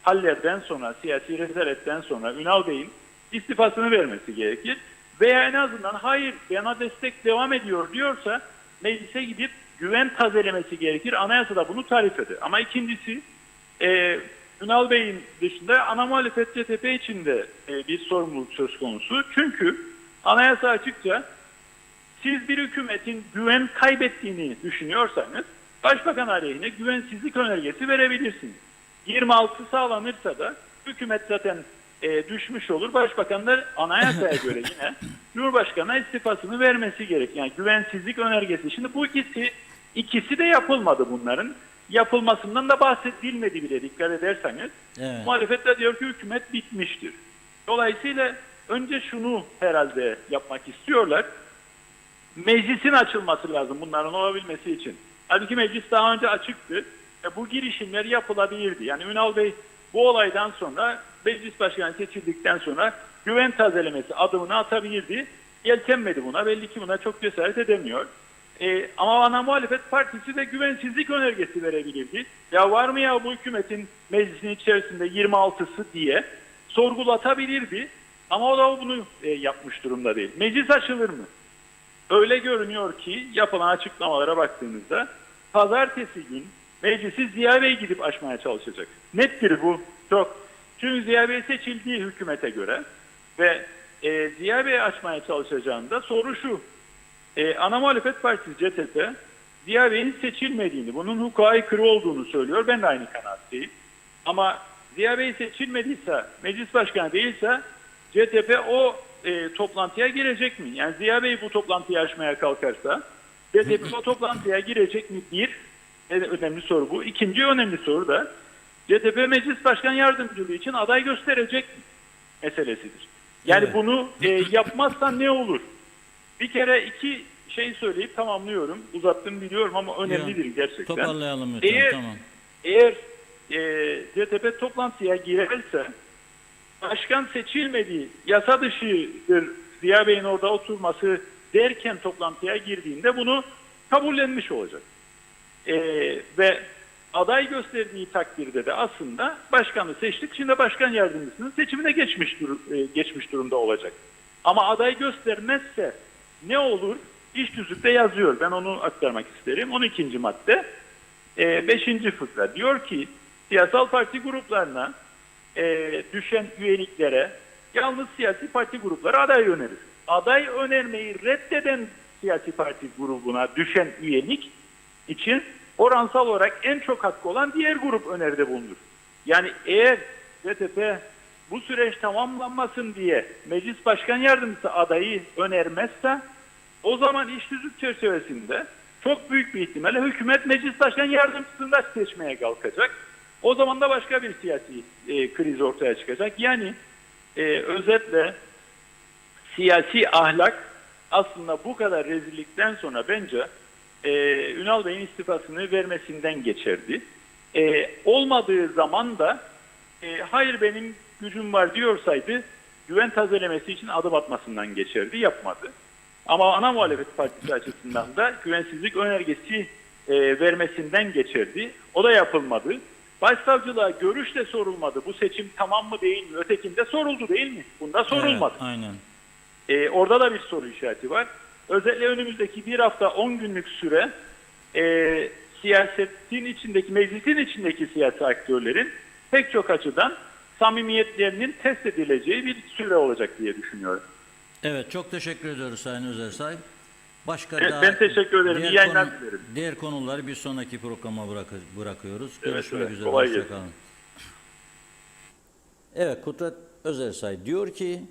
hallerden sonra, siyasi rezaletten sonra Ünal Bey'in istifasını vermesi gerekir. Veya en azından hayır bana destek devam ediyor diyorsa meclise gidip güven tazelemesi gerekir. Anayasada bunu tarif eder. Ama ikincisi Ünal Bey'in dışında ana muhalefet CTP için de bir sorumluluk söz konusu. Çünkü anayasa açıkça siz bir hükümetin güven kaybettiğini düşünüyorsanız başbakan aleyhine güvensizlik önergesi verebilirsiniz. 26 sağlanırsa da hükümet zaten düşmüş olur. Başbakan da anayasaya göre yine Cumhurbaşkanı'na istifasını vermesi gerek. Yani güvensizlik önergesi. Şimdi bu ikisi de yapılmadı bunların. Yapılmasından da bahsedilmedi bile dikkat ederseniz. Evet. Muhalefet de diyor ki hükümet bitmiştir. Dolayısıyla önce şunu herhalde yapmak istiyorlar. Meclisin açılması lazım bunların olabilmesi için. Halbuki meclis daha önce açıktı. Bu girişimler yapılabilirdi. Yani Ünal Bey bu olaydan sonra meclis başkanı seçildikten sonra güven tazelemesi adımını atabilirdi. Yeltenmedi buna. Belli ki buna çok cesaret edemiyor. Ama ana muhalefet partisi de güvensizlik önergesi verebilirdi. Ya var mı ya bu hükümetin meclisin içerisinde 26'sı diye sorgulatabilirdi. Ama o da bunu yapmış durumda değil. Meclis açılır mı? Öyle görünüyor ki yapılan açıklamalara baktığımızda pazartesi gün meclisi Ziya Bey gidip açmaya çalışacak. Nettir bu. Çok. Çünkü Ziya Bey seçildiği hükümete göre ve Ziya Bey açmaya çalışacağında soru şu. Ana muhalefet partisi CTP Ziya Bey'in seçilmediğini, bunun hukuka aykırı olduğunu söylüyor. Ben de aynı kanaatteyim. Ama Ziya Bey seçilmediyse, meclis başkanı değilse CTP o toplantıya girecek mi? Yani Ziya Bey bu toplantıyı açmaya kalkarsa CTP o toplantıya girecek mi? Bir önemli soru bu. İkinci önemli soru da CTP meclis başkan yardımcılığı için aday gösterecek mi? Meselesidir. Yani Evet. bunu yapmazsa ne olur? Bir kere iki şey söyleyip tamamlıyorum. Uzattım biliyorum ama önemlidir gerçekten. Toparlayalım lütfen. Eğer, Tamam. eğer CTP toplantıya girerse başkan seçilmediği yasa dışıdır Ziya Bey'in orada oturması derken toplantıya girdiğinde bunu kabullenmiş olacak. Ve aday gösterdiği takdirde de aslında başkanı seçtik. Şimdi başkan yardımcısının seçimine geçmiş durumda olacak. Ama aday göstermezse ne olur? İş tüzükte yazıyor. Ben onu aktarmak isterim. 12. madde 5. fıkra diyor ki siyasal parti gruplarına düşen üyeliklere yalnız siyasi parti grupları aday önerir. Aday önermeyi reddeden siyasi parti grubuna düşen üyelik için oransal olarak en çok hakkı olan diğer grup öneride bulunur. Yani eğer CTP bu süreç tamamlanmasın diye meclis başkan yardımcısı adayı önermezse o zaman iş tüzük çerçevesinde çok büyük bir ihtimalle hükümet meclis başkan yardımcısını da seçmeye kalkacak. O zaman da başka bir siyasi kriz ortaya çıkacak. Yani özetle siyasi ahlak aslında bu kadar rezillikten sonra bence Ünal Bey'in istifasını vermesinden geçerdi. Olmadığı zaman da hayır benim gücüm var diyorsaydı güven tazelemesi için adım atmasından geçerdi. Yapmadı. Ama ana muhalefet partisi açısından da güvensizlik önergesi vermesinden geçerdi. O da yapılmadı. Başsavcılığa görüş de sorulmadı. Bu seçim tamam mı değil mi? Ötekinde soruldu değil mi? Bunda sorulmadı. Evet, aynen. Orada da bir soru işareti var. Özellikle önümüzdeki bir hafta 10 günlük süre siyasetin içindeki, meclisin içindeki siyasi aktörlerin pek çok açıdan samimiyetlerinin test edileceği bir süre olacak diye düşünüyorum. Evet, çok teşekkür ediyoruz Sayın Özersay. Başka Evet, daha ben teşekkür ederim. İyi yayınlar dilerim. Diğer konuları bir sonraki programa bırakıyoruz. Evet, Görüşmek evet. üzere. Kolay Hoşça gelsin. kalın. Evet, Kudret Özersay diyor ki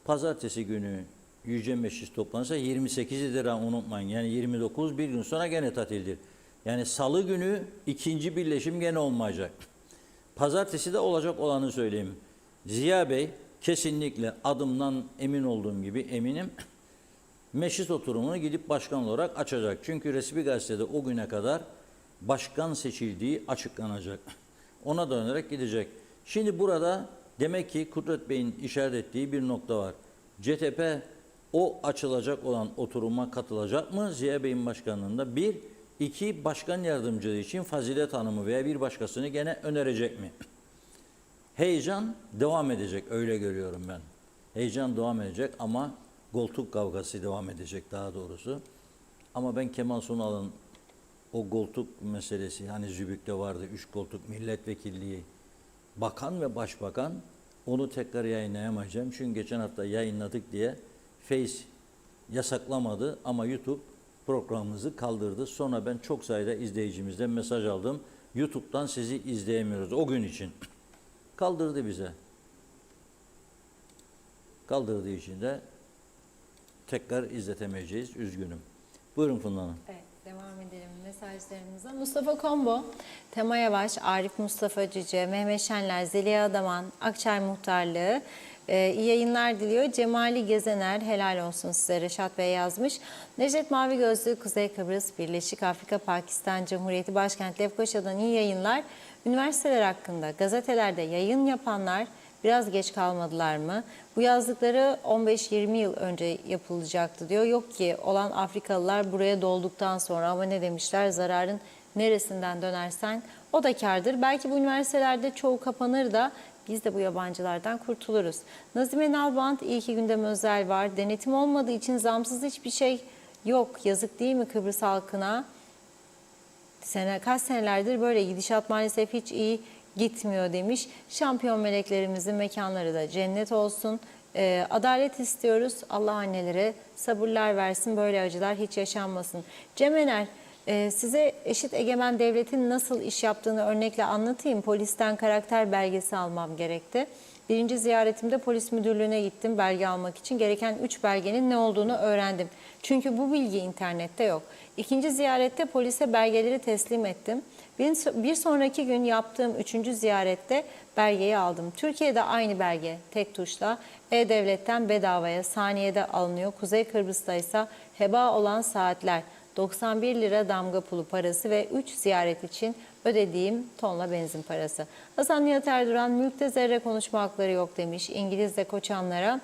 pazartesi günü Yüce Meclis toplanırsa 28 lira unutmayın. Yani 29 bir gün sonra gene tatildir. Yani salı günü ikinci birleşim gene olmayacak. Pazartesi de olacak olanı söyleyeyim. Ziya Bey kesinlikle adımdan emin olduğum gibi eminim. Meclis oturumunu gidip başkan olarak açacak. Çünkü resmi gazetede o güne kadar başkan seçildiği açıklanacak. Ona dönerek gidecek. Şimdi burada demek ki Kudret Bey'in işaret ettiği bir nokta var. CTP o açılacak olan oturuma katılacak mı? Ziya Bey'in başkanlığında bir. İki, başkan yardımcılığı için Fazilet Hanım'ı veya bir başkasını gene önerecek mi? Heyecan devam edecek, öyle görüyorum ben. Heyecan devam edecek ama koltuk kavgası devam edecek daha doğrusu. Ama ben Kemal Sunal'ın o koltuk meselesi, hani Zübük'te vardı 3 koltuk milletvekilliği, bakan ve başbakan, onu tekrar yayınlayamayacağım. Çünkü geçen hafta yayınladık diye Face yasaklamadı ama YouTube programımızı kaldırdı. Sonra ben çok sayıda izleyicimizden mesaj aldım. YouTube'dan sizi izleyemiyoruz o gün için. Kaldırdı bize. Kaldırdığı için de tekrar izletemeyeceğiz. Üzgünüm. Buyurun Funda Hanım. Evet, devam edelim mesajlarımıza. Mustafa Kombo, Tema Yavaş, Arif Mustafa Cüce, Mehmet Şenler, Zeliha Adaman, Akçay Muhtarlığı iyi yayınlar diliyor. Cemali Gezener, helal olsun size Reşat Bey yazmış. Necdet Mavi Gözlü, Kuzey Kıbrıs, Birleşik Afrika, Pakistan Cumhuriyeti Başkenti Lefkoşa'dan iyi yayınlar. Üniversiteler hakkında gazetelerde yayın yapanlar Biraz geç kalmadılar mı? Bu yazdıkları 15-20 yıl önce yapılacaktı diyor. Yok ki olan Afrikalılar buraya dolduktan sonra, ama ne demişler? Zararın neresinden dönersen o da kârdır. Belki bu üniversitelerde çoğu kapanır da biz de bu yabancılardan kurtuluruz. Nazime Nalbant, iyi ki gündem özel var. Denetim olmadığı için zamsız hiçbir şey yok. Yazık değil mi Kıbrıs halkına? Kaç senelerdir böyle, gidişat maalesef hiç iyi gitmiyor demiş. Şampiyon meleklerimizin mekanları da cennet olsun. Adalet istiyoruz. Allah annelere sabırlar versin. Böyle acılar hiç yaşanmasın. Cem Ener, size eşit egemen devletin nasıl iş yaptığını örnekle anlatayım. Polisten karakter belgesi almam gerekti. Birinci ziyaretimde polis müdürlüğüne gittim belge almak için. Gereken 3 belgenin ne olduğunu öğrendim. Çünkü bu bilgi internette yok. İkinci ziyarette polise belgeleri teslim ettim. Bir sonraki gün yaptığım 3. ziyarette belgeyi aldım. Türkiye'de aynı belge tek tuşla E-Devlet'ten bedavaya saniyede alınıyor. Kuzey Kıbrıs'ta ise heba olan saatler, 91 lira damga pulu parası ve 3 ziyaret için ödediğim tonla benzin parası. Hasan Nihat Erduran, mülkte zerre konuşma hakları yok demiş. İngiliz de koçanlara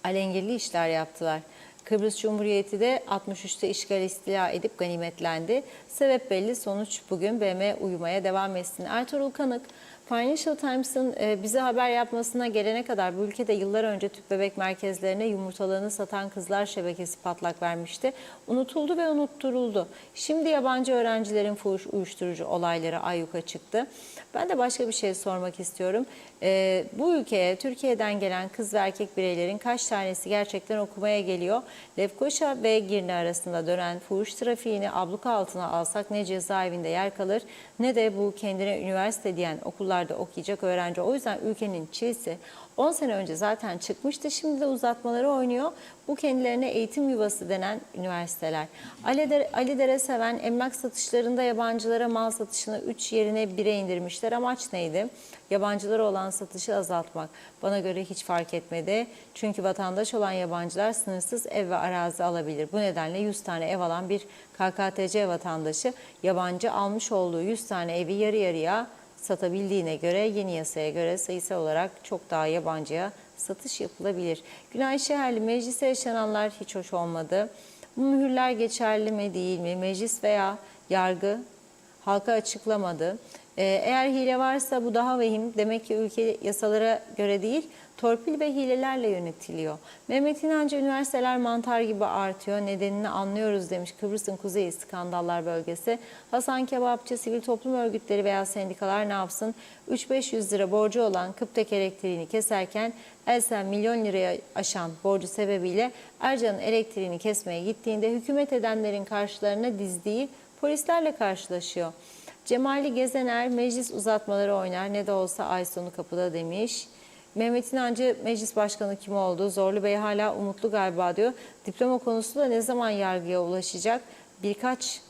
alengirli işler yaptılar. Kıbrıs Cumhuriyeti de 63'te işgal istila edip ganimetlendi. Sebep belli, sonuç bugün. BM uyumaya devam etsin. Ertuğrul Kanık, Financial Times'ın bize haber yapmasına gelene kadar bu ülkede yıllar önce tüp bebek merkezlerine yumurtalığını satan kızlar şebekesi patlak vermişti. Unutuldu ve unutturuldu. Şimdi yabancı öğrencilerin fuhuş uyuşturucu olayları ayyuka çıktı. Ben de başka bir şey sormak istiyorum. Bu ülkeye Türkiye'den gelen kız ve erkek bireylerin kaç tanesi gerçekten okumaya geliyor? Lefkoşa ve Girne arasında dönen fuhuş trafiğini abluka altına alsak ne cezaevinde yer kalır ne de bu kendine üniversite diyen okullarda okuyacak öğrenci. O yüzden ülkenin çilesi 10 sene önce zaten çıkmıştı. Şimdi de uzatmaları oynuyor. Bu kendilerine eğitim yuvası denen üniversiteler. Ali Dere Seven, emlak satışlarında yabancılara mal satışını 3 yerine 1'e indirmişler. Amaç neydi? Yabancılara olan satışı azaltmak. Bana göre hiç fark etmedi. Çünkü vatandaş olan yabancılar sınırsız ev ve arazi alabilir. Bu nedenle 100 tane ev alan bir KKTC vatandaşı yabancı almış olduğu 100 tane evi yarı yarıya satabildiğine göre yeni yasaya göre sayısal olarak çok daha yabancıya satış yapılabilir. Günay Şeherli, mecliste yaşananlar hiç hoş olmadı. Bu mühürler geçerli mi değil mi? Meclis veya yargı halka açıklamadı. Eğer hile varsa bu daha vehim. Demek ki ülke yasalara göre değil, torpil ve hilelerle yönetiliyor. Mehmet İnancı, üniversiteler mantar gibi artıyor. Nedenini anlıyoruz demiş. Kıbrıs'ın kuzeyi skandallar bölgesi. Hasan Kebapçı, sivil toplum örgütleri veya sendikalar ne yapsın? 3-500 lira borcu olan Kıptek elektriğini keserken Elsen milyon liraya aşan borcu sebebiyle Ercan'ın elektriğini kesmeye gittiğinde hükümet edenlerin karşılarına dizdiği polislerle karşılaşıyor. Cemali Gezener, meclis uzatmaları oynar ne de olsa ay sonu kapıda demiş. Mehmet İnancı, meclis başkanı kim oldu? Zorlu Bey hala umutlu galiba diyor. Diploma konusu da ne zaman yargıya ulaşacak? Birkaç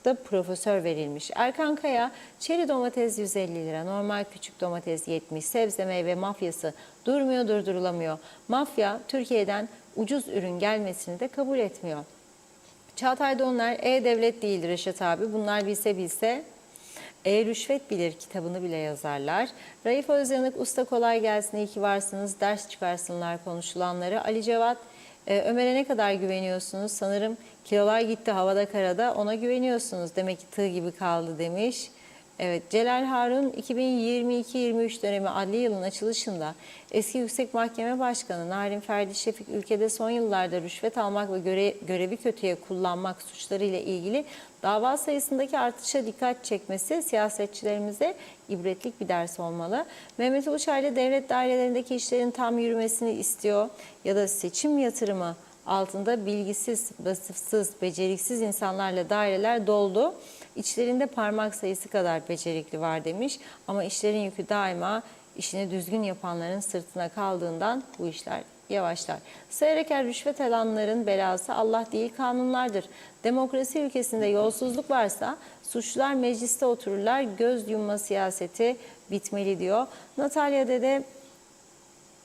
da profesör verilmiş. Erkan Kaya, çeri domates 150 lira, normal küçük domates 70, sebze meyve mafyası durmuyor, durdurulamıyor. Mafya Türkiye'den ucuz ürün gelmesini de kabul etmiyor. Çağatay Donlar, E-Devlet değildir Reşat abi. Bunlar bilse rüşvet bilir kitabını bile yazarlar. Raif Özyanık, usta kolay gelsin, iyi ki varsınız, ders çıkarsınlar konuşulanları. Ali Cevat, Ömer'e ne kadar güveniyorsunuz? Sanırım kilolar gitti havada karada, ona güveniyorsunuz. Demek ki tığ gibi kaldı demiş. Evet, Celal Harun, 2022-23 dönemi adli yılın açılışında eski Yüksek Mahkeme Başkanı Narin Ferdi Şefik ülkede son yıllarda rüşvet almak ve görevi kötüye kullanmak suçlarıyla ilgili dava sayısındaki artışa dikkat çekmesi siyasetçilerimize ibretlik bir ders olmalı. Mehmet Uluçaylı, devlet dairelerindeki işlerin tam yürümesini istiyor ya da seçim yatırımı altında bilgisiz, vasıfsız, beceriksiz insanlarla daireler doldu. İçlerinde parmak sayısı kadar becerikli var demiş. Ama işlerin yükü daima işini düzgün yapanların sırtına kaldığından bu işler yavaşlar. Seyreken rüşvet alanların belası Allah değil kanunlardır. Demokrasi ülkesinde yolsuzluk varsa suçlular mecliste otururlar. Göz yumma siyaseti bitmeli diyor. Natalya Dede,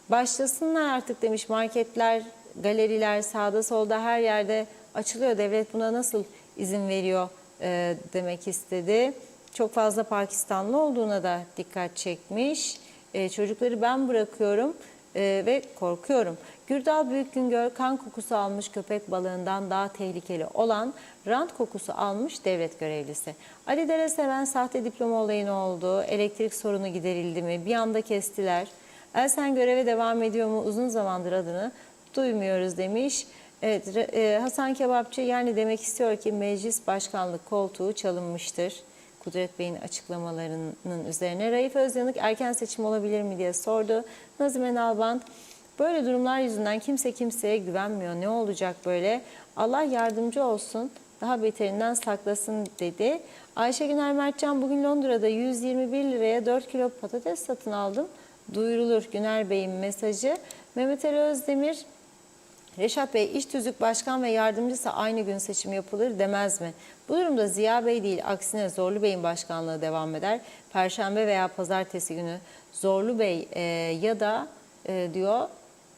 başlasınlar artık demiş. Marketler, galeriler sağda solda her yerde açılıyor. Devlet buna nasıl izin veriyor demek istedi. Çok fazla Pakistanlı olduğuna da dikkat çekmiş. Çocukları ben bırakıyorum ve korkuyorum. Gürdal Büyükgüngör kan kokusu almış köpek balığından daha tehlikeli olan rant kokusu almış devlet görevlisi. Ali Dere Seven sahte diploma olayı ne oldu? Elektrik sorunu giderildi mi? Bir anda kestiler. Elsen göreve devam ediyor mu? Uzun zamandır adını duymuyoruz demiş. Evet, Hasan Kebapçı yani demek istiyor ki meclis başkanlık koltuğu çalınmıştır. Kudret Bey'in açıklamalarının üzerine Raif Özyanık erken seçim olabilir mi diye sordu. Nazime Nalbant böyle durumlar yüzünden kimse kimseye güvenmiyor. Ne olacak böyle? Allah yardımcı olsun. Daha beterinden saklasın dedi. Ayşe Güner Mertcan bugün Londra'da 121 liraya 4 kilo patates satın aldım. Duyurulur Güner Bey'in mesajı. Mehmet Ali Özdemir Reşat Bey, İş Tüzük Başkan ve Yardımcısı aynı gün seçim yapılır demez mi? Bu durumda Ziya Bey değil, aksine Zorlu Bey'in başkanlığı devam eder. Perşembe veya pazartesi günü Zorlu Bey ya da diyor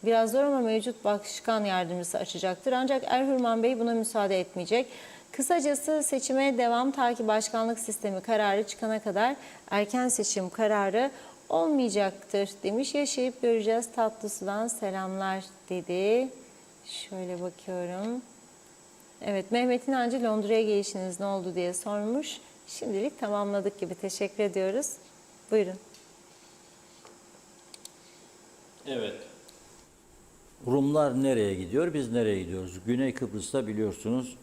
biraz zor ama mevcut başkan yardımcısı açacaktır. Ancak Erhürman Bey buna müsaade etmeyecek. Kısacası seçime devam ta ki başkanlık sistemi kararı çıkana kadar erken seçim kararı olmayacaktır demiş. Yaşayıp göreceğiz, Tatlısu'dan selamlar dedi. Şöyle bakıyorum. Evet, Mehmet İnancı Londra'ya gelişiniz ne oldu diye sormuş. Şimdilik tamamladık gibi. Teşekkür ediyoruz. Buyurun. Evet. Rumlar nereye gidiyor, biz nereye gidiyoruz? Güney Kıbrıs'ta biliyorsunuz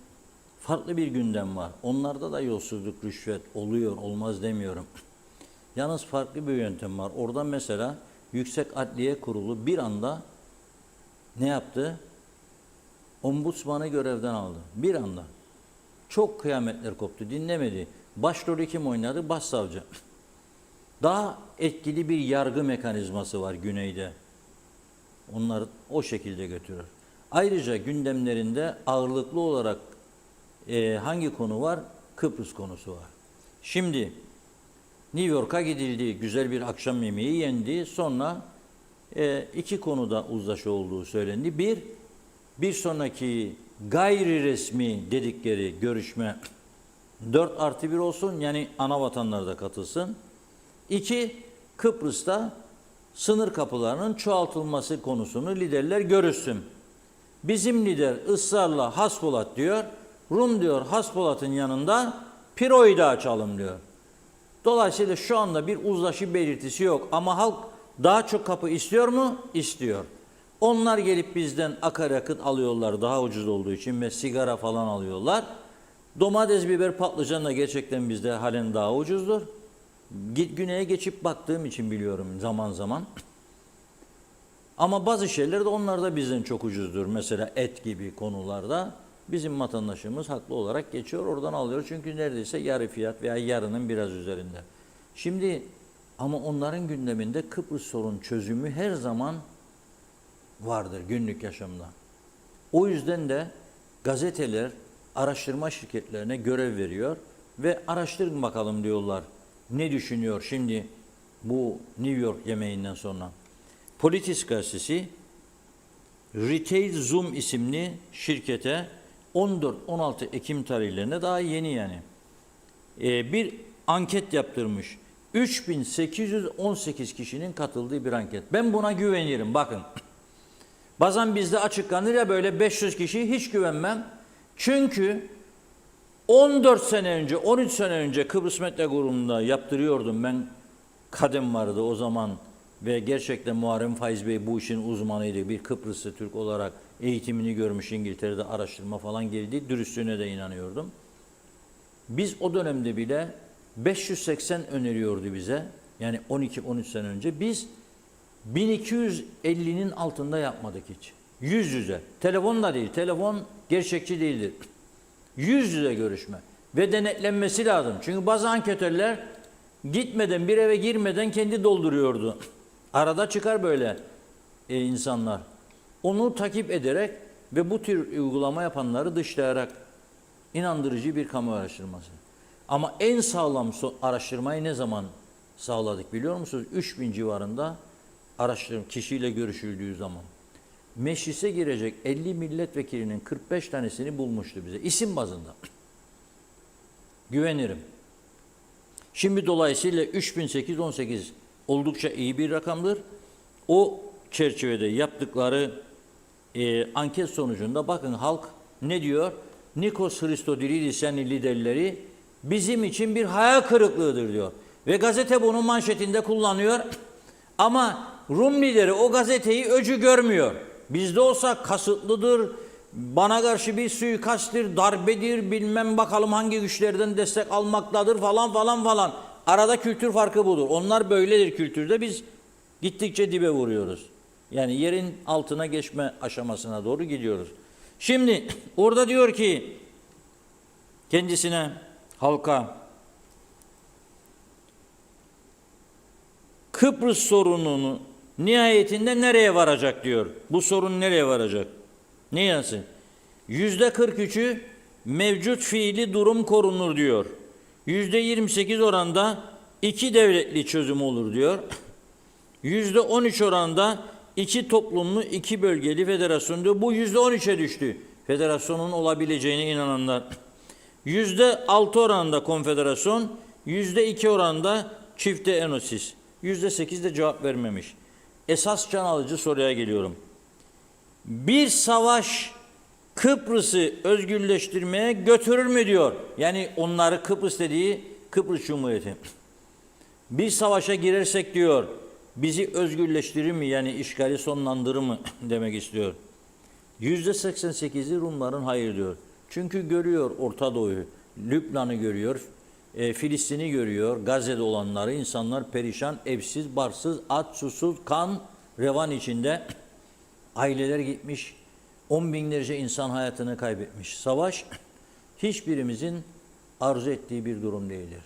farklı bir gündem var. Onlarda da yolsuzluk, rüşvet oluyor, olmaz demiyorum. Yalnız farklı bir yöntem var. Orada mesela Yüksek Adliye Kurulu bir anda ne yaptı? Ombudsmanı görevden aldı. Bir anda. Çok kıyametler koptu. Dinlemedi. Başrolü kim oynadı? Başsavcı. Daha etkili bir yargı mekanizması var güneyde. Onları o şekilde götürür. Ayrıca gündemlerinde ağırlıklı olarak hangi konu var? Kıbrıs konusu var. Şimdi New York'a gidildi. Güzel bir akşam yemeği yendi. Sonra iki konuda uzlaşı olduğu söylendi. Bir sonraki gayri resmi dedikleri görüşme 4+1 olsun. Yani ana vatanlar da katılsın. 2, Kıbrıs'ta sınır kapılarının çoğaltılması konusunu liderler görüşsün. Bizim lider ısrarla Haspolat diyor. Rum diyor Haspolat'ın yanında Piro'yu da açalım diyor. Dolayısıyla şu anda bir uzlaşı belirtisi yok. Ama halk daha çok kapı istiyor mu? İstiyor. Onlar gelip bizden akaryakıt alıyorlar daha ucuz olduğu için ve sigara falan alıyorlar. Domates, biber, patlıcan da gerçekten bizde halen daha ucuzdur. Güney'e geçip baktığım için biliyorum zaman zaman. Ama bazı şeyler de onlar da bizden çok ucuzdur. Mesela et gibi konularda bizim vatandaşımız haklı olarak geçiyor oradan alıyor. Çünkü neredeyse yarı fiyat veya yarının biraz üzerinde. Şimdi ama onların gündeminde Kıbrıs sorun çözümü her zaman vardır günlük yaşamda. O yüzden de gazeteler araştırma şirketlerine görev veriyor ve araştırın bakalım diyorlar. Ne düşünüyor şimdi bu New York yemeğinden sonra? Politis gazetesi Retail Zoom isimli şirkete 14-16 Ekim tarihlerinde daha yeni yani bir anket yaptırmış. 3818 kişinin katıldığı bir anket. Ben buna güvenirim bakın. Bazen bizde açıklanır ya böyle 500 kişi hiç güvenmem. Çünkü 14 sene önce, 13 sene önce Kıbrıs Medya Grubu'nda yaptırıyordum ben. Kadem vardı o zaman ve gerçekten Muharrem Faiz Bey bu işin uzmanıydı. Bir Kıbrıslı Türk olarak eğitimini görmüş, İngiltere'de araştırma falan geldi. Dürüstlüğüne de inanıyordum. Biz o dönemde bile 580 öneriyordu bize. Yani 12-13 sene önce. Biz 1250'nin altında yapmadık hiç. Yüz yüze. Telefon da değil. Telefon gerçekçi değildir. Yüz yüze görüşme. Ve denetlenmesi lazım. Çünkü bazı anketörler gitmeden, bir eve girmeden kendi dolduruyordu. Arada çıkar böyle insanlar. Onu takip ederek ve bu tür uygulama yapanları dışlayarak inandırıcı bir kamu araştırması. Ama en sağlam araştırmayı ne zaman sağladık biliyor musunuz? 3000 civarında araştırma kişiyle görüşüldüğü zaman. Meclise girecek 50 milletvekilinin 45 tanesini bulmuştu bize. İsim bazında. Güvenirim. Şimdi dolayısıyla 3818 oldukça iyi bir rakamdır. O çerçevede yaptıkları anket sonucunda bakın halk ne diyor? Nikos Christodoulidis'in liderleri bizim için bir hayal kırıklığıdır diyor. Ve gazete bunu manşetinde kullanıyor. Ama Rum lideri o gazeteyi öcü görmüyor. Bizde olsa kasıtlıdır, bana karşı bir suikasttir, darbedir, bilmem bakalım hangi güçlerden destek almaktadır falan falan falan. Arada kültür farkı budur. Onlar böyledir kültürde, biz gittikçe dibe vuruyoruz. Yani yerin altına geçme aşamasına doğru gidiyoruz. Şimdi orada diyor ki kendisine, halka, Kıbrıs sorununu nihayetinde nereye varacak diyor. Bu sorun nereye varacak? Ne yazı? %43'ü mevcut fiili durum korunur diyor. %28 oranda iki devletli çözüm olur diyor. %13 oranda iki toplumlu, iki bölgeli federasyon diyor. Bu %13'e düştü. Federasyonun olabileceğine inananlar. %6 oranında konfederasyon, %2 oranında çifte enosis. %8 de cevap vermemiş. Esas can alıcı soruya geliyorum. Bir savaş Kıbrıs'ı özgürleştirmeye götürür mü diyor. Yani onları Kıbrıs dediği Kıbrıs Cumhuriyeti. Bir savaşa girersek diyor bizi özgürleştirir mi, yani işgali sonlandırır mı demek istiyor. %88'i Rumların hayır diyor. Çünkü görüyor Orta Doğu'yu, Lübnan'ı görüyor, Filistin'i görüyor, Gazze'de olanları, insanlar perişan, evsiz, barsız, aç, susuz, kan, revan içinde. Aileler gitmiş, 10 binlerce insan hayatını kaybetmiş. Savaş hiçbirimizin arzu ettiği bir durum değildir.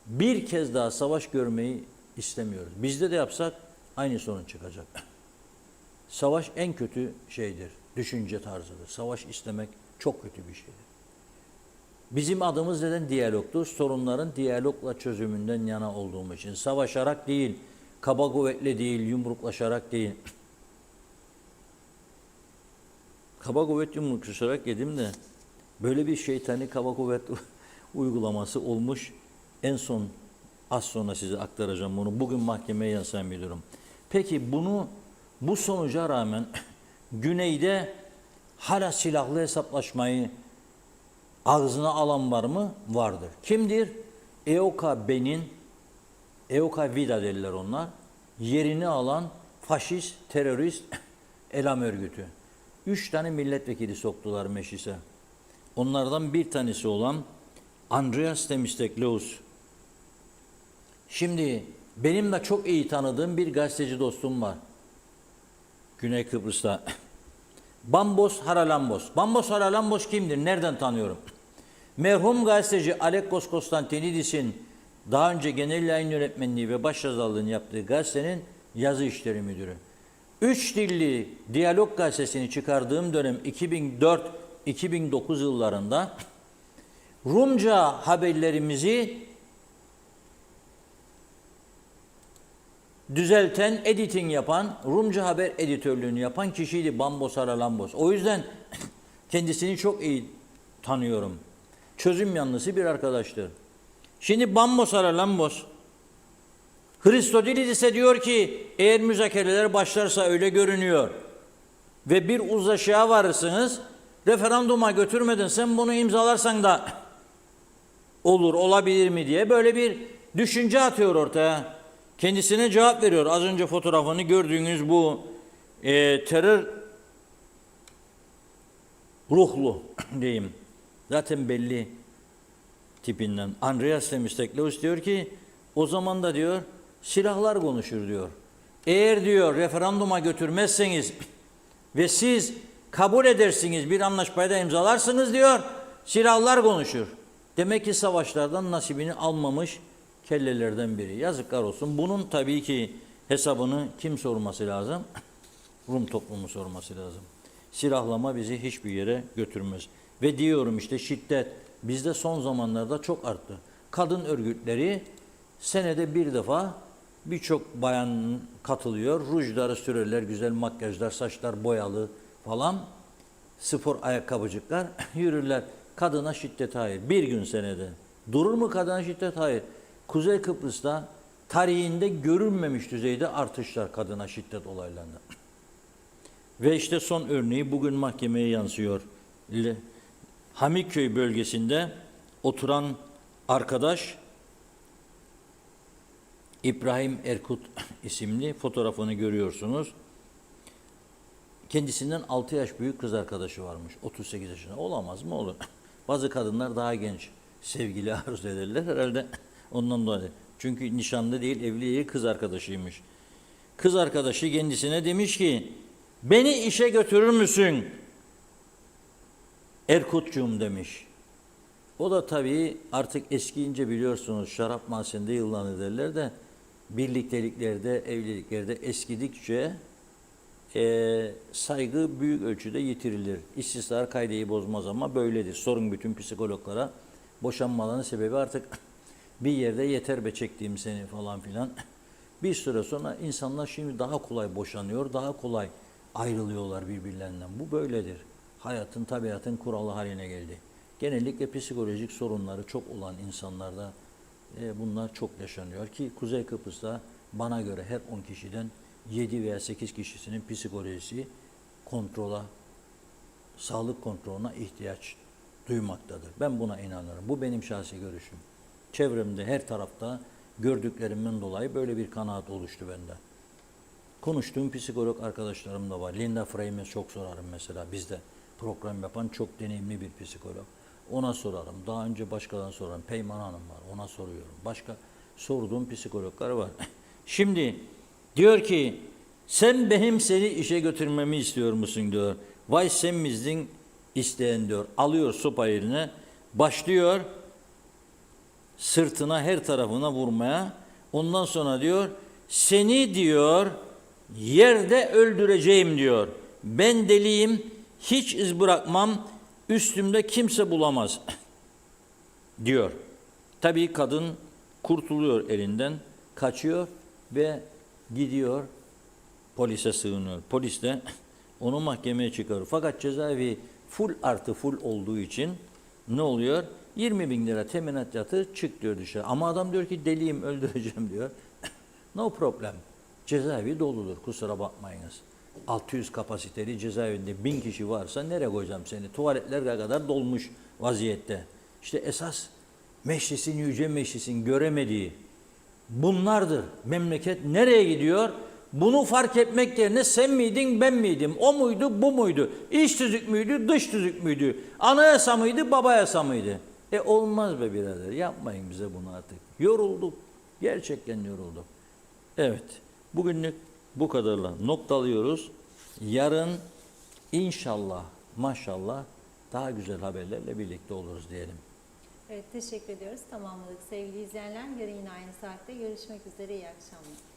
Bir kez daha savaş görmeyi istemiyoruz. Bizde de yapsak aynı sonuç çıkacak. Savaş en kötü şeydir, düşünce tarzıdır. Savaş istemek çok kötü bir şeydir. Bizim adımız neden diyalogtur? Sorunların diyalogla çözümünden yana olduğum için. Savaşarak değil, kaba kuvvetle değil, yumruklaşarak değil. Kaba kuvvet yumruklaşarak dedim de böyle bir şeytani kaba kuvvet uygulaması olmuş. En son az sonra size aktaracağım bunu. Bugün mahkemeye yansıyan bir durum. Peki bu sonuca rağmen güneyde hala silahlı hesaplaşmayı ağzına alan var mı? Vardır. Kimdir? EOK-B'nin, EOK-Vida derler onlar, yerini alan faşist, terörist eylem örgütü. 3 tane milletvekili soktular meclise. Onlardan bir tanesi olan Andreas Themistokleous. Şimdi benim de çok iyi tanıdığım bir gazeteci dostum var. Güney Kıbrıs'ta. Bambos Haralambos. Bambos Haralambos kimdir? Nereden tanıyorum? Merhum gazeteci Alekos Konstantinidis'in daha önce genel yayın yönetmenliği ve başyazarlığını yaptığı gazetenin yazı işleri müdürü. 3 dilli Diyalog gazetesini çıkardığım dönem 2004-2009 yıllarında Rumca haberlerimizi düzelten, editing yapan, Rumca haber editörlüğünü yapan kişiydi Bambos Haralambos. O yüzden kendisini çok iyi tanıyorum. Çözüm yanlısı bir arkadaştır. Şimdi Bambos Haralambos Christodoulidis'e diyor ki eğer müzakereler başlarsa öyle görünüyor ve bir uzlaşıya varırsınız, referanduma götürmeden sen bunu imzalarsan da olur, olabilir mi diye böyle bir düşünce atıyor ortaya. Kendisine cevap veriyor. Az önce fotoğrafını gördüğünüz bu terör ruhlu diyeyim. Zaten belli tipinden. Andreas Themistokleous diyor ki o zaman da diyor silahlar konuşur diyor. Eğer diyor referanduma götürmezseniz ve siz kabul edersiniz, bir anlaşmaya da imzalarsınız diyor, silahlar konuşur. Demek ki savaşlardan nasibini almamış kellelerden biri. Yazıklar olsun. Bunun tabii ki hesabını kim sorması lazım? Rum toplumu sorması lazım. Silahlama bizi hiçbir yere götürmez. Ve diyorum işte şiddet bizde son zamanlarda çok arttı. Kadın örgütleri senede bir defa birçok bayan katılıyor. Rujları sürerler, güzel makyajlar, saçlar boyalı falan. Spor ayakkabıcıklar yürürler. Kadına şiddet hayır. Bir gün senede. Durur mu kadına şiddet? Hayır. Kuzey Kıbrıs'ta tarihinde görülmemiş düzeyde artışlar kadına şiddet olaylarında. Ve işte son örneği bugün mahkemeye yansıyor. Hamiköy bölgesinde oturan arkadaş İbrahim Erkut isimli, fotoğrafını görüyorsunuz. Kendisinden 6 yaş büyük kız arkadaşı varmış. 38 yaşında. Olamaz mı? Olur. Bazı kadınlar daha genç sevgili arzu ederler herhalde ondan dolayı. Çünkü nişanlı değil, evli değil, kız arkadaşıymış. Kız arkadaşı kendisine demiş ki beni işe götürür müsün? Erkutcuğum demiş. O da tabii artık eskiyince biliyorsunuz şarap mahzeninde yıllanır derler de birlikteliklerde, evliliklerde eskidikçe saygı büyük ölçüde yitirilir. İstisnar kaideyi bozmaz ama böyledir. Sorun bütün psikologlara. Boşanmaların sebebi artık bir yerde yeter be çektiğim seni falan filan. Bir süre sonra insanlar şimdi daha kolay boşanıyor, daha kolay ayrılıyorlar birbirlerinden. Bu böyledir. Hayatın, tabiatın kuralı haline geldi. Genellikle psikolojik sorunları çok olan insanlarda bunlar çok yaşanıyor ki Kuzey Kıbrıs'ta bana göre her 10 kişiden 7 veya 8 kişisinin psikolojisi kontrola, sağlık kontrolüne ihtiyaç duymaktadır. Ben buna inanıyorum. Bu benim şahsi görüşüm. Çevremde her tarafta gördüklerimden dolayı böyle bir kanaat oluştu bende. Konuştuğum psikolog arkadaşlarım da var. Linda Frey'e çok sorarım mesela. Bizde program yapan çok deneyimli bir psikolog. Ona sorarım. Daha önce başkalarına sorarım. Peyman Hanım var. Ona soruyorum. Başka sorduğum psikologlar var. Şimdi diyor ki sen benim seni işe götürmemi istiyor musun diyor. Vay sen mizdin isteyen diyor. Alıyor sopa eline. Başlıyor sırtına her tarafına vurmaya. Ondan sonra diyor seni diyor yerde öldüreceğim diyor. Ben deliyim, hiç iz bırakmam, üstümde kimse bulamaz diyor. Tabii kadın kurtuluyor elinden, kaçıyor ve gidiyor polise sığınıyor. Polis de onu mahkemeye çıkarıyor. Fakat cezaevi full artı full olduğu için ne oluyor? 20.000 lira teminat yatır, çık diyor dışarı. Ama adam diyor ki deliyim, öldüreceğim diyor. No problem. Cezaevi doludur, kusura bakmayınız. 600 kapasiteli cezaevinde 1000 kişi varsa nereye koyacağım seni? Tuvaletler kadar dolmuş vaziyette. İşte esas meclisin, yüce meclisin göremediği bunlardır. Memleket nereye gidiyor? Bunu fark etmek yerine sen miydin, ben miydim? O muydu, bu muydu? İç tüzük müydü, dış tüzük müydü? Anayasa mıydı, babayasa mıydı? Olmaz be birader, yapmayın bize bunu artık. Yorulduk, gerçekten yorulduk. Evet, bugünlük bu kadarla noktalıyoruz. Yarın inşallah, maşallah daha güzel haberlerle birlikte oluruz diyelim. Evet, teşekkür ediyoruz. Tamamladık sevgili izleyenler. Yarın yine aynı saatte görüşmek üzere. İyi akşamlar.